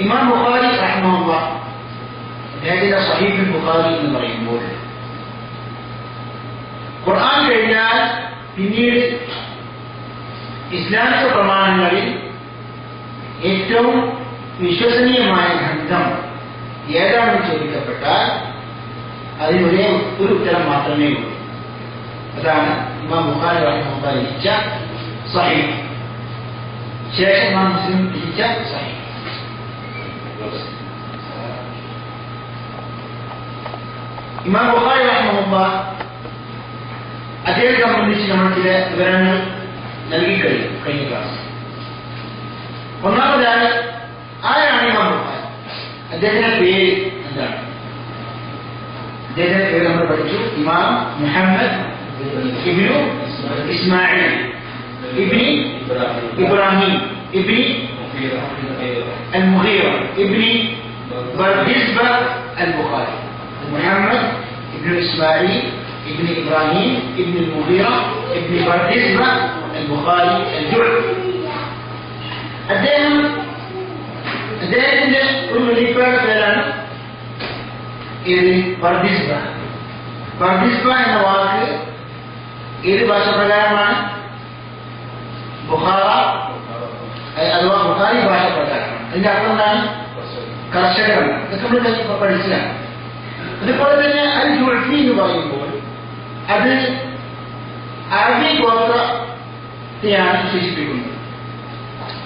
ഇമാം ബുഖാരി റഹ്മഹുല്ലാഹ് അദ്ദേഹത്തിന്റെ സഹീഹുൽ ബുഖാരി എന്ന് പറയുമ്പോൾ ഖുർആൻ കഴിഞ്ഞാൽ പിന്നീട് ഇസ്ലാമിക പ്രമാണങ്ങളിൽ ഏറ്റവും വിശ്വസനീയമായ ഗ്രന്ഥം ഏതാണെന്ന് ചോദിക്കപ്പെട്ടാൽ അതിനൊരേ ഒരു ഉത്തരം മാത്രമേ ഉള്ളൂ. അതാണ് ഇമാം ബുഖാരി റഹ്മഹുല്ലാഹ് രചിച്ച സഹീഹ്, ശേഷം ഇമാം മുസ്ലിം രചിച്ച സഹീഹ്. ഇമാം ബുഖാരി റഹ്മഹുല്ലാഹ് അദ്ദേഹത്തെ സംബന്ധിച്ച് നമ്മൾ ചില വിവരങ്ങൾ നൽകിക്കഴിഞ്ഞു കഴിഞ്ഞ ക്ലാസ്. ഒന്നാമതാണ് ആരാണ് ഇമാം ബുഖാരി, അദ്ദേഹത്തിന്റെ പേര് എന്താണ്? അദ്ദേഹത്തിന്റെ പേര് നമ്മൾ പഠിച്ചു. ഇമാം മുഹമ്മദ് ഇബ്നു ഇസ്മായിൽ ഇബ്നി ഇബ്രാഹിം ഇബ്നി المغيرة ابن بردزبة البخاري. محمد ابن إسماعيل ابن إبراهيم ابن المغيرة ابن بردزبة البخاري الجعفي. അദ്ദേഹത്തിന്റെ ഒരു വെളിപ്പാട് പേരാണ് ഏത്? ബർദിസ്ബ. ബർദിസ്ബ എന്ന വാക്ക് ഏത് ഭാഷ പ്രകാരമാണ്? ബുഖാറ അഥവാ ബുഖാരി ഭാഷ പ്രകാരമാണ്. അതിന്റെ അർത്ഥം എന്താണ്? കർഷകരാണ്. ഇതൊക്കെ നമ്മൾ പഠിച്ചതാണ്. അതുപോലെ തന്നെ അൽ ജുഅഫി എന്ന് പറയുമ്പോൾ അത് അറബി ഗോത്രത്തെയാണ് സൂചിപ്പിക്കുന്നത്.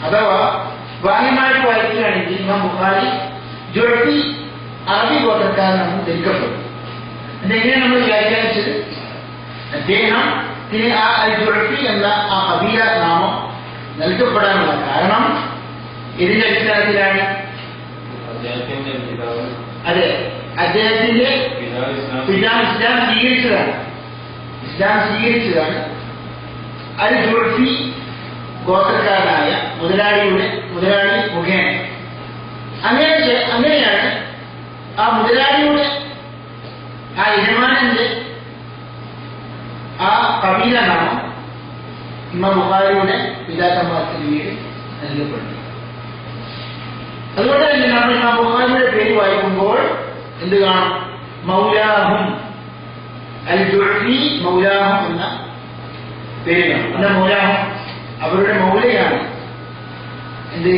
അഥവാ ബാഹ്യമായിട്ട് വായിക്കുകയാണെങ്കിൽ ഇമാം ബുഖാരി ജുഅഫി അറബി ഗോത്രക്കാരനാണ് ധരിക്കപ്പെടും. അതെങ്ങനെയാണ് നമ്മൾ വ്യാഖ്യാനിച്ചത്? അദ്ദേഹത്തിന് ആ അൽ ജുഅഫി എന്ന ആ കബീല നാമം നൽകപ്പെടാനുള്ള കാരണം ഇതിന്റെ അടിസ്ഥാനത്തിലാണ്. അതെ, അദ്ദേഹത്തിന്റെ പിതാവ് ഇസ്ലാം സ്വീകരിച്ചതാണ്. അൽ ജുഅഫി ഗോത്രക്കാരനായ മുതലാളി മുഖേന. അങ്ങനെയാണ് ആ മുതലാളിയുടെ ആ യജമാനന്റെ ആ കബീല നാമം ഇമാം ബുഖാരിയുടെ പിതാക്കന്മാർക്ക് വീട് നൽകപ്പെടുന്നു. അതുകൊണ്ട് തന്നെ നമ്മൾ ഇമാം ബുഖാരിയുടെ പേര് വായിക്കുമ്പോൾ എന്ത് കാണും? മൗലാഹും അൽ ജുഅഫി മൗലാഹും എന്ന പേര് കാണും. എന്ന മൗലാഹും അവരുടെ മൗലയാണ്. എന്ത്?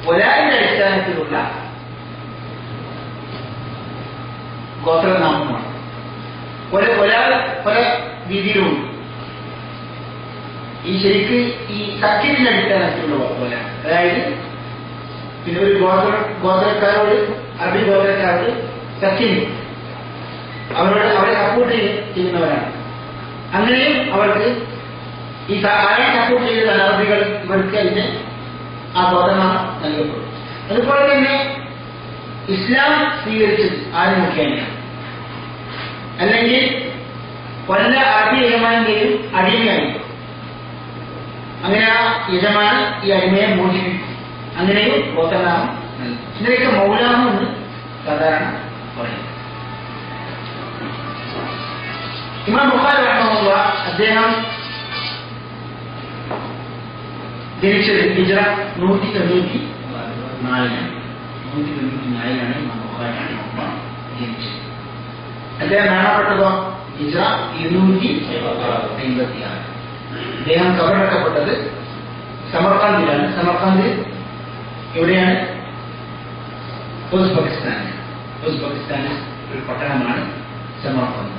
ഒലായുടെ അടിസ്ഥാനത്തിലുള്ള ഗോത്രനാമമാണ്. പല രീതിയിലുണ്ട്. ഈ ശരിക്ക് ഈ സഖ്യത്തിന്റെ അടിസ്ഥാനത്തിലുള്ള പോലെ, അതായത് പിന്നെ ഒരു ഗോത്രക്കാരോട് അറബി ഗോത്രക്കാരോട് സഖ്യം, അവരെ സപ്പോർട്ട് ചെയ്യുന്നവരാണ്. അങ്ങനെയും അവർക്ക് ഈ ആരെ സപ്പോർട്ട് ചെയ്ത അറബികൾ ഇവർക്ക് അതിന് ആ ഗോത്രനാമം നൽകപ്പെടും. അതുപോലെ തന്നെ ഇസ്ലാം സ്വീകരിച്ചത് ആരും മുഖേനയാണ്. അല്ലെങ്കിൽ കൊല്ല അറബി യജമാനെയും അടിമയായിരിക്കും. അങ്ങനെ ആ യജമാനൻ ഈ അടിമയെ മോചിപ്പിക്കും. അങ്ങനെയും ഗോത്രനാമം നൽകും. ഇതിനൊക്കെ മൗലാമം എന്ന് സാധാരണ പറയും. ഇമാം ബുഖാരി റഹ്മഹുല്ലാഹ് അദ്ദേഹം ജനിച്ചത് ഹിജ്റ 194 194 ഇമാം ബുഖാരി റഹ്മഹുല്ലാഹ് ജനിച്ചത്. അദ്ദേഹം മരണപ്പെട്ടതോ ഹിജ്റ 256. അദ്ദേഹം കബറടക്കപ്പെട്ടത് സമർഖന്ദിലാണ്. സമർഖന്ത് എവിടെയാണ്? ഉസ്ബെക്കിസ്ഥാനിൽ ഒരു പട്ടണമാണ് സമർഖന്ത്.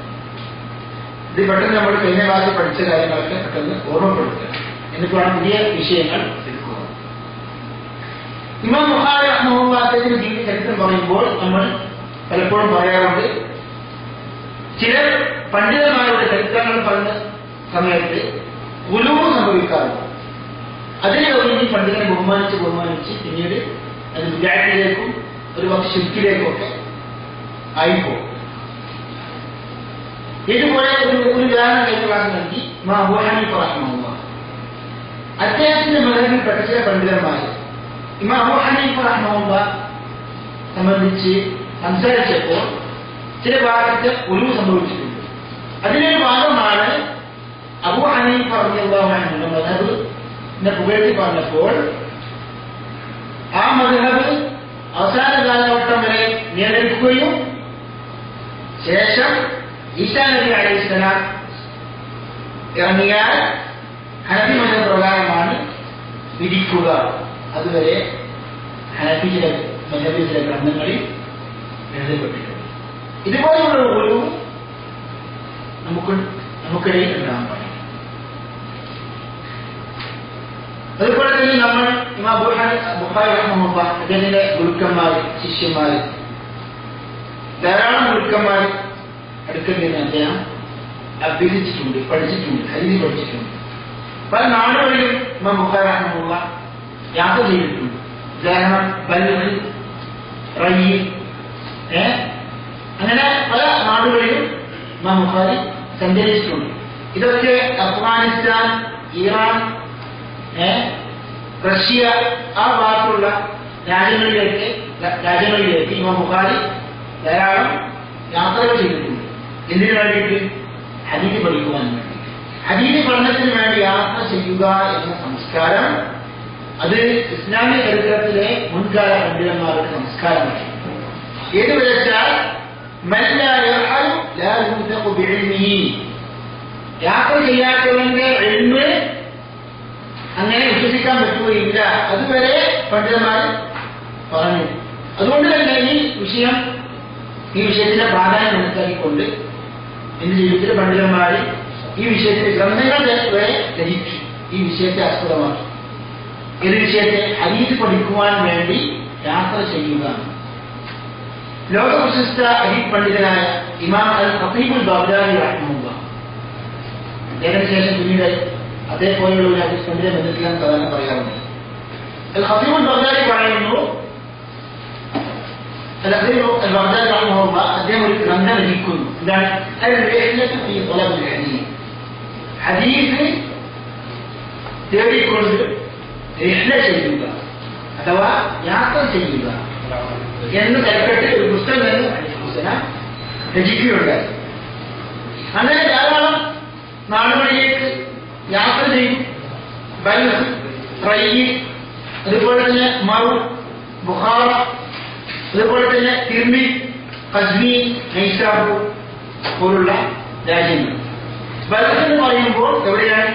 ഇത് പെട്ടെന്ന് നമ്മൾ കഴിഞ്ഞ ക്ലാസ്സിൽ പഠിച്ച കാര്യങ്ങളൊക്കെ പെട്ടെന്ന് ഓർമ്മപ്പെടുത്തുക, എന്നിട്ട് വേണം പുതിയ വിഷയങ്ങൾ എടുക്കുക. ഇമാം ബുഖാരി റഹ്മഹുല്ലാഹുവിന്റെ ജീവിത ചരിത്രം പറയുമ്പോൾ നമ്മൾ പലപ്പോഴും പറയാറുണ്ട്, ചില പണ്ഡിതന്മാരുടെ ചരിത്രങ്ങൾ പറഞ്ഞ സമയത്ത് ഗുലൂവ് സംഭവിക്കാറുണ്ട്. അതിനെ ഈ പണ്ഡിതനെ ബഹുമാനിച്ച് പിന്നീട് അത് വിദ്യാർത്ഥിയിലേക്കും ഒരു പക്ഷെ ശിൽക്കിലേക്കും ഒക്കെ ആയിപ്പോകും. ഇതുപോലെ ഒരു ഉദാഹരണം കഴിഞ്ഞ ക്ലാസ് നൽകി ഇമാം അബൂ ഹനീഫ റഹ്മഹുല്ലാഹ്. അദ്ദേഹത്തിന്റെ മതത്തിൽപ്പെട്ട ചില പണ്ഡിതന്മാർ ഇമാം അബൂ ഹനീഫ റഹ്മഹുല്ലാഹ് സംബന്ധിച്ച് സംസാരിച്ചപ്പോൾ ചില ഭാഗത്ത് ഗുലൂവ് സംഭവിച്ചിട്ടുണ്ട്. അതിനൊരു ഭാഗമാണ് അബൂ ഹനീഫ റളിയല്ലാഹു അൻഹുവിന്റെ മദ്ഹബിനെ പുകഴ്ത്തി പറഞ്ഞപ്പോൾ ആ മദ്ഹബ് പഠിക്കുകയും ശേഷം ഈസാ നബി അലൈഹിസ്സലാം ഇറങ്ങിയാൽ ഹനഫി മദ്ഹബ് പ്രകാരമാണ് വിധിക്കുക. അതുവരെ ഹനഫി ചില മദ്ഹബിലെ ചില ഗ്രന്ഥങ്ങളിൽ എഴുതപ്പെട്ടിട്ടുണ്ട്. ഇതുപോലുള്ള ഒരു നമുക്കിടയിൽ ഉണ്ടാകാൻ പാടില്ല. അതുപോലെ തന്നെ നമ്മൾ ഇമാം ബുഖാരി റഹ്മഹുല്ലാഹ് അദ്ദേഹത്തിന്റെ ഗുരുക്കന്മാർ, ശിഷ്യന്മാർ, ധാരാളം ഗുരുക്കന്മാർ അടുക്കൽ നിന്ന് അദ്ദേഹം അഭ്യസിച്ചിട്ടുണ്ട്, പഠിച്ചിട്ടുണ്ട്, ഹദീസ് പഠിച്ചിട്ടുണ്ട്. പല നാടുകളിലും ഇമാം ബുഖാരി റഹ്മഹുല്ലാഹ് യാത്ര ചെയ്തിട്ടുണ്ട്. ഉദാഹരണം ബൽഖ്, റയ്യ്, അങ്ങനെ പല നാടുകളിലും ഇമാം ബുഖാരി സഞ്ചരിച്ചിട്ടുണ്ട്. ഇതൊക്കെ അഫ്ഗാനിസ്ഥാൻ, ഇറാൻ, റഷ്യ ആ ഭാഗത്തുള്ള രാജ്യങ്ങളിലേക്ക് ഇമാം ബുഖാരി ധാരാളം യാത്രകൾ ചെയ്തിട്ടുണ്ട്. എന്തിനു വേണ്ടിയിട്ട്? ഹദീസ് പഠിക്കുവാൻ വേണ്ടി. ഹദീസ് പഠനത്തിന് വേണ്ടി യാത്ര ചെയ്യുക എന്ന സംസ്കാരം അത് ഇസ്ലാമിക ചരിത്രത്തിലെ മുൻകാല പണ്ഡിതന്മാരുടെ സംസ്കാരമാണ്. ഏത് വെച്ചാൽ യാത്ര ചെയ്യാത്തവന്റെ ഇൽമ് അങ്ങനെ വിശ്വസിക്കാൻ പറ്റുകയില്ല. അതുവരെ പണ്ഡിതന്മാർ പറഞ്ഞു. അതുകൊണ്ട് തന്നെ ഈ വിഷയത്തിന്റെ പ്രാധാന്യം മനസ്സിലാക്കിക്കൊണ്ട് എന്റെ ജീവിതത്തിലെ പണ്ഡിതന്മാർ ഈ വിഷയത്തിൽ ഗ്രന്ഥങ്ങൾ വരെ രചിച്ചു. ഈ വിഷയത്തെ ആസ്പദമാക്കി. ഏത് വിഷയത്തെ? ഹദീസ് പഠിക്കുവാൻ വേണ്ടി യാത്ര ചെയ്യുക. ലോക പ്രശസ്ത ഹദീസ് പണ്ഡിതനായ ഇമാം അൽ ഖതീബുൽ ബഗ്ദാദി റഹ്മഹുല്ലാഹ്, അദ്ദേഹത്തിന് ശേഷം പിന്നീട് അതേപോലെയുള്ള ഒരു ഹദീസ് പണ്ഡിതൻ ബന്ധത്തിലാണ് സാധാരണ പറയാറുണ്ട്. അൽ ഖതീബുൽ ബഗ്ദാദി പറയുന്നു, അദ്ദേഹം ഒരു ഗ്രന്ഥം രചിക്കുന്നു. എന്താണ്? ഹദീസ് തേടിക്കൊണ്ട് റിഹ്ല ചെയ്യുക അഥവാ യാത്ര ചെയ്യുക എന്ന് തലക്കെട്ട് ഒരു പുസ്തകം രചിക്കുകയുണ്ടായി. അങ്ങനെ ധാരാളം നാടുകളിലേക്ക് യാത്ര ചെയ്യും. ബൽഖ്, റയ്യ്, അതുപോലെ തന്നെ മറു, ബുഖാറ, അതുപോലെ തന്നെ തിർമി, ഖസ്വീൻ, നൈസാബൂർ പോലുള്ള രാജ്യങ്ങൾ. ബൽഖ് എന്ന് പറയുമ്പോൾ എവിടെയാണ്?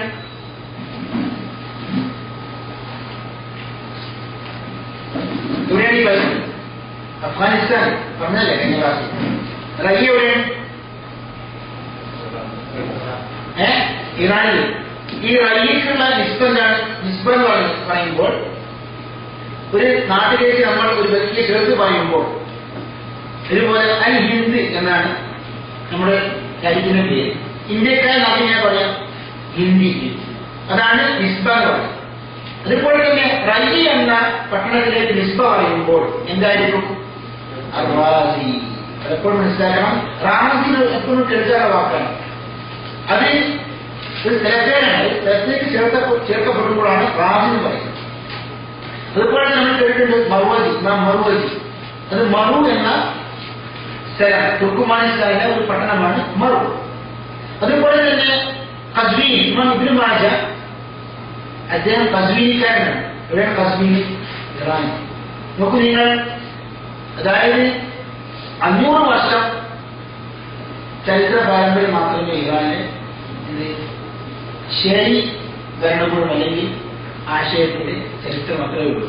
എവിടെയാണ് ഈ ബൽഖ്? അഫ്ഗാനിസ്ഥാൻ പറഞ്ഞല്ലേ കഴിഞ്ഞ ക്ലാസ്സിൽ. റയ്യ് എവിടെയാണ്? ഇറാനിൽ. ഈ റയ്യക്കുള്ള നിസ്ബ എന്താണ്? നിസ്ബ എന്ന് പറയുമ്പോൾ ഒരു നാട്ടിലേക്ക് നമ്മൾ ഒരു വ്യക്തിയെ ചേർത്ത് പറയുമ്പോൾ ഇതുപോലെ അൽ ഹിന്ദ് എന്നാണ് നമ്മുടെ രാജ്യത്തിന്റെ പേര്. ഇന്ത്യക്കാരെ നമുക്ക് ഞാൻ പറയാം ഹിന്ദി. അതാണ് നിസ്ബ എന്ന് പറയുന്നത്. അതുപോലെ തന്നെ റയ്യ് എന്ന പട്ടണത്തിലേക്ക് നിസ്ബ പറയുമ്പോൾ എന്തായിരിക്കും? റാസി. അതെപ്പോഴും മനസ്സിലാക്കണം. റാസി എപ്പോഴും കേൾക്കാത്ത വാക്കാണ്. അത് ഒരു സ്ഥലത്തേനാണ്. സ്ഥലത്തേക്ക് ചേർക്കപ്പെടുമ്പോഴാണ് റാസി എന്ന് പറയുന്നത്. അതുപോലെ നമ്മൾ കേട്ടിട്ടുണ്ട് മറുവജി. മറുവജി അത് മറു എന്ന സ്ഥലം, തുർക്കുമാനിസ്ഥാനിലെ ഒരു പട്ടണമാണ് മറു. അതുപോലെ തന്നെ ഖസ്വീൻ. ഇമാം ഇബ്നു മാജ അദ്ദേഹം ഖസ്വീനിക്കാരനാണ്. എവിടെയാണ് ഖസ്വീൻ? ഇറാൻ. നോക്കൂ നിങ്ങൾ, അതായത് 500 വർഷം ചരിത്ര പാരമ്പര്യം മാത്രമേ ഇറാന് ശരി ഭരണകൂടം അല്ലെങ്കിൽ ആശയത്തിന്റെ ചരിത്രം മാത്രമേ ഉള്ളൂ.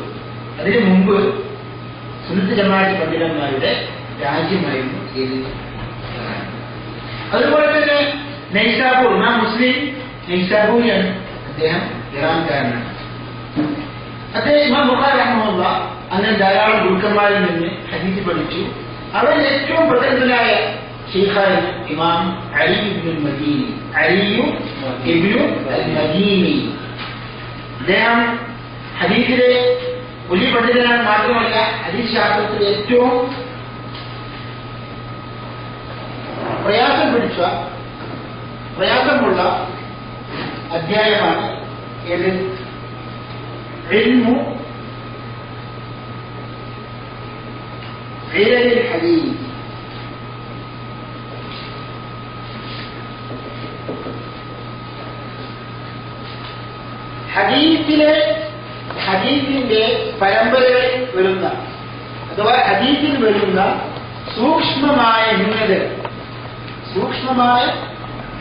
അതിനു മുമ്പ് സുന്നത്ത് ജമാഅത്ത് പണ്ഡിതന്മാരുടെ രാജ്യമായിരുന്നു ഇത്. അതുപോലെ തന്നെ നൈസാബൂർ, ഇമാം മുസ്ലിം നൈസാബൂരിയാണ്. അദ്ദേഹം ഇറാൻകാരനാണ്. അദ്ദേഹം ഇമാം ബുഖാരി റഹ്മഹുല്ലാഹ് അങ്ങനെ ധാരാളം ഗുരുക്കന്മാരിൽ നിന്ന് ഹദീസ് പഠിച്ചു. അവരിൽ ഏറ്റവും പ്രസിദ്ധനായ ശൈഖായിരുന്നു ഇമാം അലി ഇബ്നുൽ മദീനി. അലിയു ഇബ്നു അൽ മദീനി. അദ്ദേഹം ഹദീസിലെ വലിയ പണ്ഡിതനാണ്. മാത്രമല്ല ഹദീസ് ശാസ്ത്രത്തിലെ ഏറ്റവും പ്രയാസമുള്ള അധ്യായമാണ് ഏത്? ഇൽമു ഇൽമുൽ ഹദീസ്. ഹദീസിന്റെ പരമ്പരയിൽ വരുന്ന അഥവാ ഹദീസിൽ വരുന്ന സൂക്ഷ്മമായ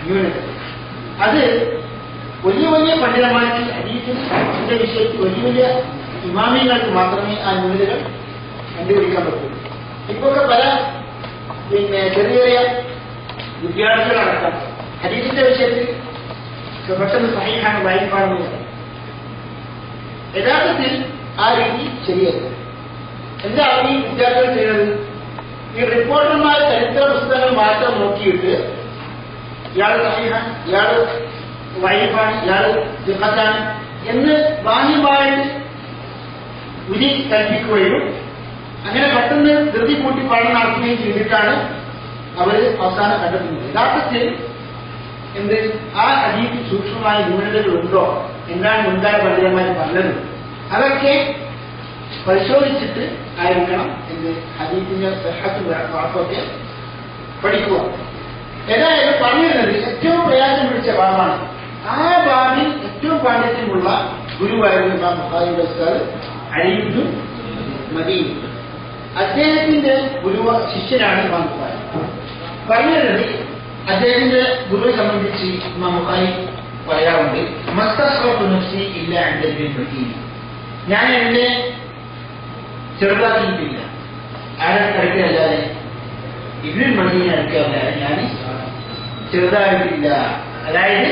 ന്യൂനതകൾ അത് വലിയ വലിയ പണ്ഡിതന്മാർക്ക് ഹദീസിന്റെ വിഷയത്തിൽ വലിയ വലിയ ഇമാമിങ്ങൾക്ക് മാത്രമേ ആ ന്യൂനതകൾ കണ്ടുപിടിക്കാൻ പറ്റൂ. ഇപ്പൊക്കെ പല ചെറിയ ചെറിയ വിദ്യാർത്ഥികളടക്കം ഹദീസിന്റെ വിഷയത്തിൽ പെട്ടെന്ന് സഹീഹാണ് വായിപ്പാണെന്ന് പറയും. യഥാർത്ഥത്തിൽ ആ രീതി ശരിയല്ല. എന്താണ് ഈ വിദ്യാർത്ഥികൾ ചെയ്യുന്നത്? ഈ റിപ്പോർട്ടർമാർ ചരിത്ര പുസ്തകങ്ങൾ മാത്രം നോക്കിയിട്ട് ഇയാൾ സഹീഹാണ്, ഇയാൾ വൈഫാണ്, ഇയാൾ ദിഖത്താണ് എന്ന് ബാഹ്യമായിട്ട് വിധി കൽപ്പിക്കുകയും അങ്ങനെ പെട്ടെന്ന് ധൃതി കൂട്ടി പഠനം നടത്തുകയും ചെയ്തിട്ടാണ് അവർ അവസാനം കണ്ടെത്തുന്നത്. യഥാർത്ഥത്തിൽ എന്ത് ആ ഹദീസിൽ സൂക്ഷ്മമായ ന്യൂനതകളുണ്ടോ, എന്താണ് മുൻകാല പണ്ഡിതന്മാർ പറഞ്ഞത്, അതൊക്കെ പരിശോധിച്ചിട്ട് ആയിരിക്കണം എന്ത് ഹദീസിന്റെ വാക്കൊക്കെ പഠിക്കുക. ഏതായാലും പറഞ്ഞിരുന്നത് ഏറ്റവും പ്രയാസം പിടിച്ച ഭാഗമാണ്. ആ ഭാഗിൽ ഏറ്റവും പാണ്ഡിത്യമുള്ള ഗുരുവായിരുന്നു ഇമാം ബുഖാരിയുടെ ഉസ്താദ് അലി ഇബ്നു മദീനി. അദ്ദേഹത്തിന്റെ ശിഷ്യനാണ് ഇമാം ബുഖാരി. പറഞ്ഞിരുന്നത് അദ്ദേഹത്തിന്റെ ഗുരുവിനെ സംബന്ധിച്ച് ഇമാം ബുഖാരി പറയാറുണ്ട്, മസ്തസ്റഫു നഫ്സി ഇല്ല അൻദ ഇബ്നുൽ മദീനി. ഞാൻ എന്നെ ചെറുതാക്കിയിട്ടില്ല, ആരെ അടുക്കല്ലാതെ ഇബ്നുൽ മദീനി അടുക്കല്ലാതെ ഞാൻ ചെറുതായിട്ടില്ല. അതായത്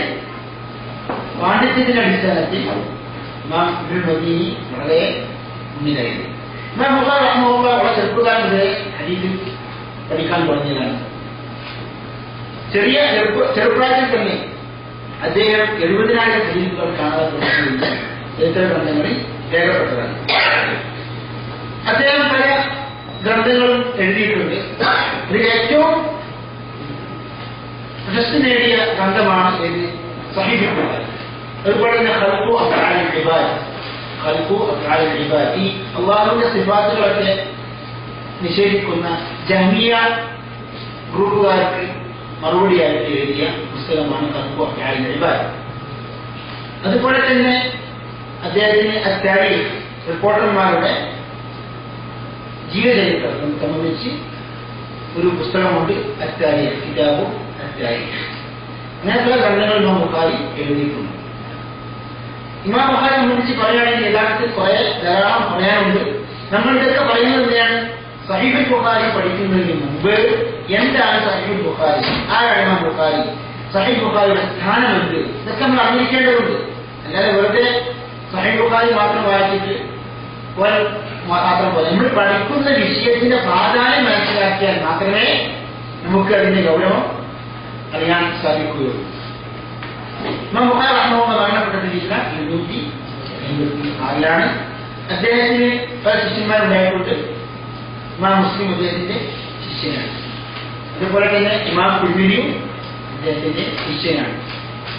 പാണ്ഡിത്യത്തിന്റെ അടിസ്ഥാനത്തിൽ ഇമാം ഇബ്നുൽ മദീനി വളരെ മുന്നിലായിരുന്നു. ഇമാം ബുഖാരി റഹ്മഹുല്ലാഹ് വളരെ ചെറുപ്പക്കാരൻ വരെ ഹദീസിൽ പഠിക്കാൻ തുടങ്ങിയതാണ്. ചെറുപ്രായത്തിൽ തന്നെ അദ്ദേഹം 70,000 ഹദീസുകൾ കാണാൻ തുടങ്ങിയ ചരിത്ര ഗ്രന്ഥങ്ങളിൽ രേഖപ്പെട്ടതാണ്. അദ്ദേഹം പല ഗ്രന്ഥങ്ങളും എഴുതിയിട്ടുണ്ട്. ഇതിൽ ഏറ്റവും പ്രശസ്തി നേടിയ ഗ്രന്ഥമാണ് ഏത്? സഹീഹുൽ ബുഖാരി. അതുപോലെ തന്നെ ഖൽഖു അഫ്ആലിൽ ഇബാദ്, ഈ അല്ലാഹുവിന്റെ സിഫാത്തുകളൊക്കെ നിഷേധിക്കുന്ന ജഹ്മിയ ഗ്രൂപ്പുകാർക്ക് മറുപടിയായിട്ട് എഴുതിയ പുസ്തകമാണ് ഖൽഖു അഫ്ആലിൽ ഇബാദ്. അതുപോലെ തന്നെ അദ്ദേഹത്തിന് അത്താരീഖ്, റിപ്പോർട്ടർമാരുടെ ജീവചരിത്രം സംബന്ധിച്ച് ഒരു പുസ്തകമുണ്ട്, അത്താരീഖ്, കിതാബു അത്താരീഖ്. അങ്ങനെയുള്ള ഗ്രന്ഥങ്ങൾ ഇമാം ബുഖാരി എഴുതിയിട്ടുണ്ട്. ഇമാം ബുഖാരി സംബന്ധിച്ച് പറയുകയാണെങ്കിൽ യഥാർത്ഥത്തിൽ ധാരാളം പറയാനുണ്ട്. നമ്മൾ ഇതൊക്കെ പറയുന്നത് എന്തിനാണ്? സഹീഹുൽ ബുഖാരി പഠിക്കുന്നതിന് മുമ്പ് എന്താണ് സഹീഹുൽ ബുഖാരി, ആരാണ് ഇമാം ബുഖാരി, സഹീഹുൽ ബുഖാരിയുടെ സ്ഥാനമുണ്ട്, ഇതൊക്കെ നമ്മൾ അറിഞ്ഞിരിക്കേണ്ടതുണ്ട്. അല്ലാതെ വെറുതെ സഹീഹുൽ ബുഖാരി മാത്രം വായിച്ചിട്ട് മാത്രം പോലെ നമ്മൾ പഠിക്കുന്ന വിഷയത്തിന്റെ പ്രാധാന്യം മനസ്സിലാക്കിയാൽ മാത്രമേ നമുക്ക് അതിന്റെ ഗൗരവം അറിയാൻ സാധിക്കുകയുള്ളൂ. ഇമാം ബുഖാരി റഹ്മഹുല്ലാഹ് മരണപ്പെട്ടിരിക്കുന്ന 286 അദ്ദേഹത്തിന് പല ശിഷ്യന്മാരുണ്ടായിട്ടുണ്ട്. ഇമാം മുസ്ലിം അദ്ദേഹത്തിന്റെ ശിഷ്യനാണ്. അതുപോലെ തന്നെ ഇമാം തിർമിദിയും അദ്ദേഹത്തിന്റെ ശിഷ്യനാണ്.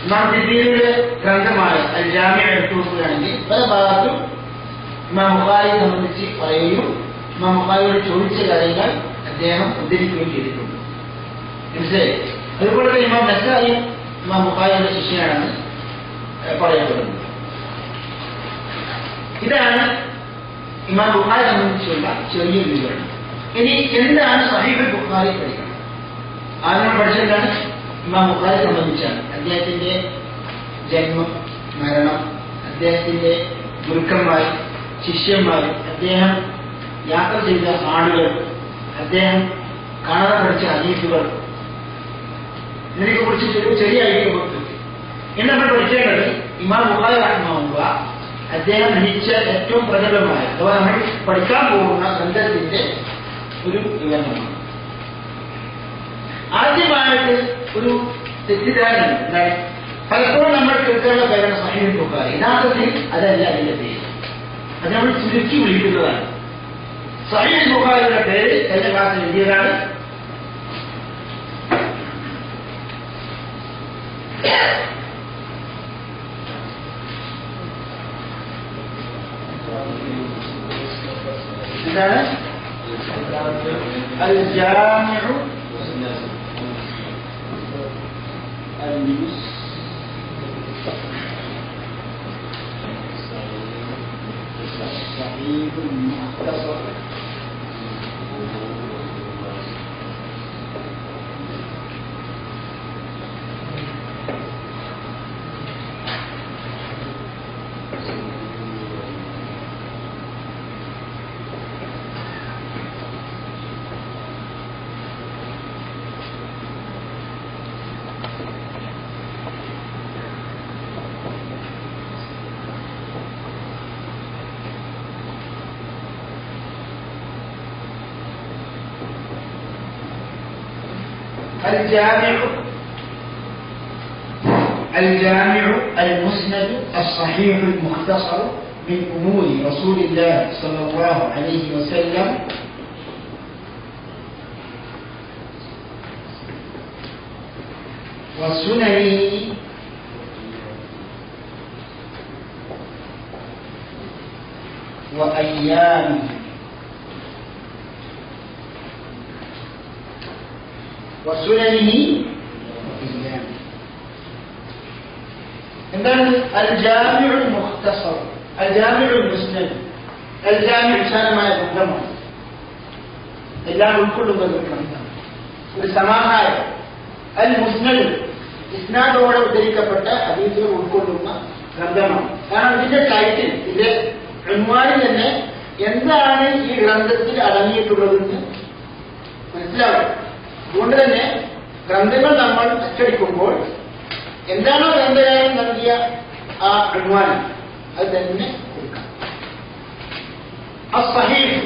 ഇമാം തിർമിദിയുടെ ഗ്രന്ഥമായ അൽ ജാമിഅ എടുത്തു നോക്കുകയാണെങ്കിൽ പല ഭാഗത്തും ഇമാം ബുഖാരിയെ സംബന്ധിച്ച് പറയുകയും ഇമാം ബുഖാരിയോട് ചോദിച്ച കാര്യങ്ങൾ അദ്ദേഹം ഉദ്ധരിക്കുകയും ചെയ്തിട്ടുണ്ട്. മനസ്സിലായി? അതുപോലെ തന്നെ ഇമാം നസായി ഇമാം ബുഖാരിയുടെ ശിഷ്യനാണെന്ന് പറയപ്പെടുന്നത്. ഇതാണ് ഇമാം ബുഖാരി സംബന്ധിച്ചുള്ള ചെറിയ വിവരണം. ഇനി എന്താണ് സഹീഹുൽ ബുഖാരി പഠിക്കണം? ആദ്യം പഠിച്ചതാണ് ഇമാം ബുഖാരി സംബന്ധിച്ചാണ്. അദ്ദേഹത്തിന്റെ ജന്മം, മരണം, അദ്ദേഹത്തിന്റെ ഗുരുക്കന്മാർ, ശിഷ്യന്മാർ, അദ്ദേഹം യാത്ര ചെയ്ത ആളുകൾ, അദ്ദേഹം കാണാതെ പഠിച്ച ഹദീസുകൾ, ഇതിനെക്കുറിച്ച് ചെറിയ ഐഡിയ കൊടുത്തു. ഇന്ന് നമ്മൾ പഠിക്കേണ്ടത് ഇമാം ബുഖാരി റഹ്മഹുല്ലാഹ് അദ്ദേഹം രചിച്ച ഏറ്റവും പ്രബലമായ അഥവാ നമ്മൾ പഠിക്കാൻ പോകുന്ന ഗ്രന്ഥത്തിന്റെ ഒരു വിവരണമാണ്. ആദ്യമായിട്ട് ഒരു തെറ്റിദ്ധാരണ എന്താണ്? പലപ്പോഴും നമ്മൾ കേൾക്കേണ്ട പേരാണ് സഹീഹുൽ ബുഖാരി. യഥാർത്ഥത്തിൽ അതല്ല അതിന്റെ പേര്, അത് നമ്മൾ ചുരുക്കി വിളിക്കുന്നതാണ്. സഹീഹുൽ ബുഖാരിയുടെ പേര് കഴിഞ്ഞ ക്ലാസ്സിൽ എഴുതിയതാണ്. എന്താണ്? അൽ ജാമിഉ صحيح المختصر الجامع المسند الصحيح المختصر من أمور رسول الله صلى الله عليه وسلم وسننه وأيامه وسننه وأيامه. എന്താണ് الجامع المختصر الجامع المسند الجامع വിശാലമായ ഗ്രന്ഥമാണ്, എല്ലാം ഉൾക്കൊള്ളുന്ന ഒരു ഗ്രന്ഥം, ഒരു സമാഹാരം. അൽ മുസ്നദ് ഇസ്നാദോടെ ഉദ്ധരിക്കപ്പെട്ട ഹദീസുകൾ ഉൾക്കൊള്ളുന്ന ഗ്രന്ഥമാണ്. കാരണം ഇതിന്റെ ടൈറ്റിൽ, ഇതിന്റെ ഉൻവാനിൽ തന്നെ എന്താണ് ഈ ഗ്രന്ഥത്തിൽ അടങ്ങിയിട്ടുള്ളതെന്ന് മനസ്സിലാവും. അതുകൊണ്ട് തന്നെ ഗ്രന്ഥങ്ങൾ നമ്മൾ അച്ചടിക്കുമ്പോൾ എന്താണോ ഗ്രന്ഥകാരൻ നൽകിയ ആ ഉൻവാൻ അത് തന്നെ കൊടുക്കാം. അസ്സഹീഹ്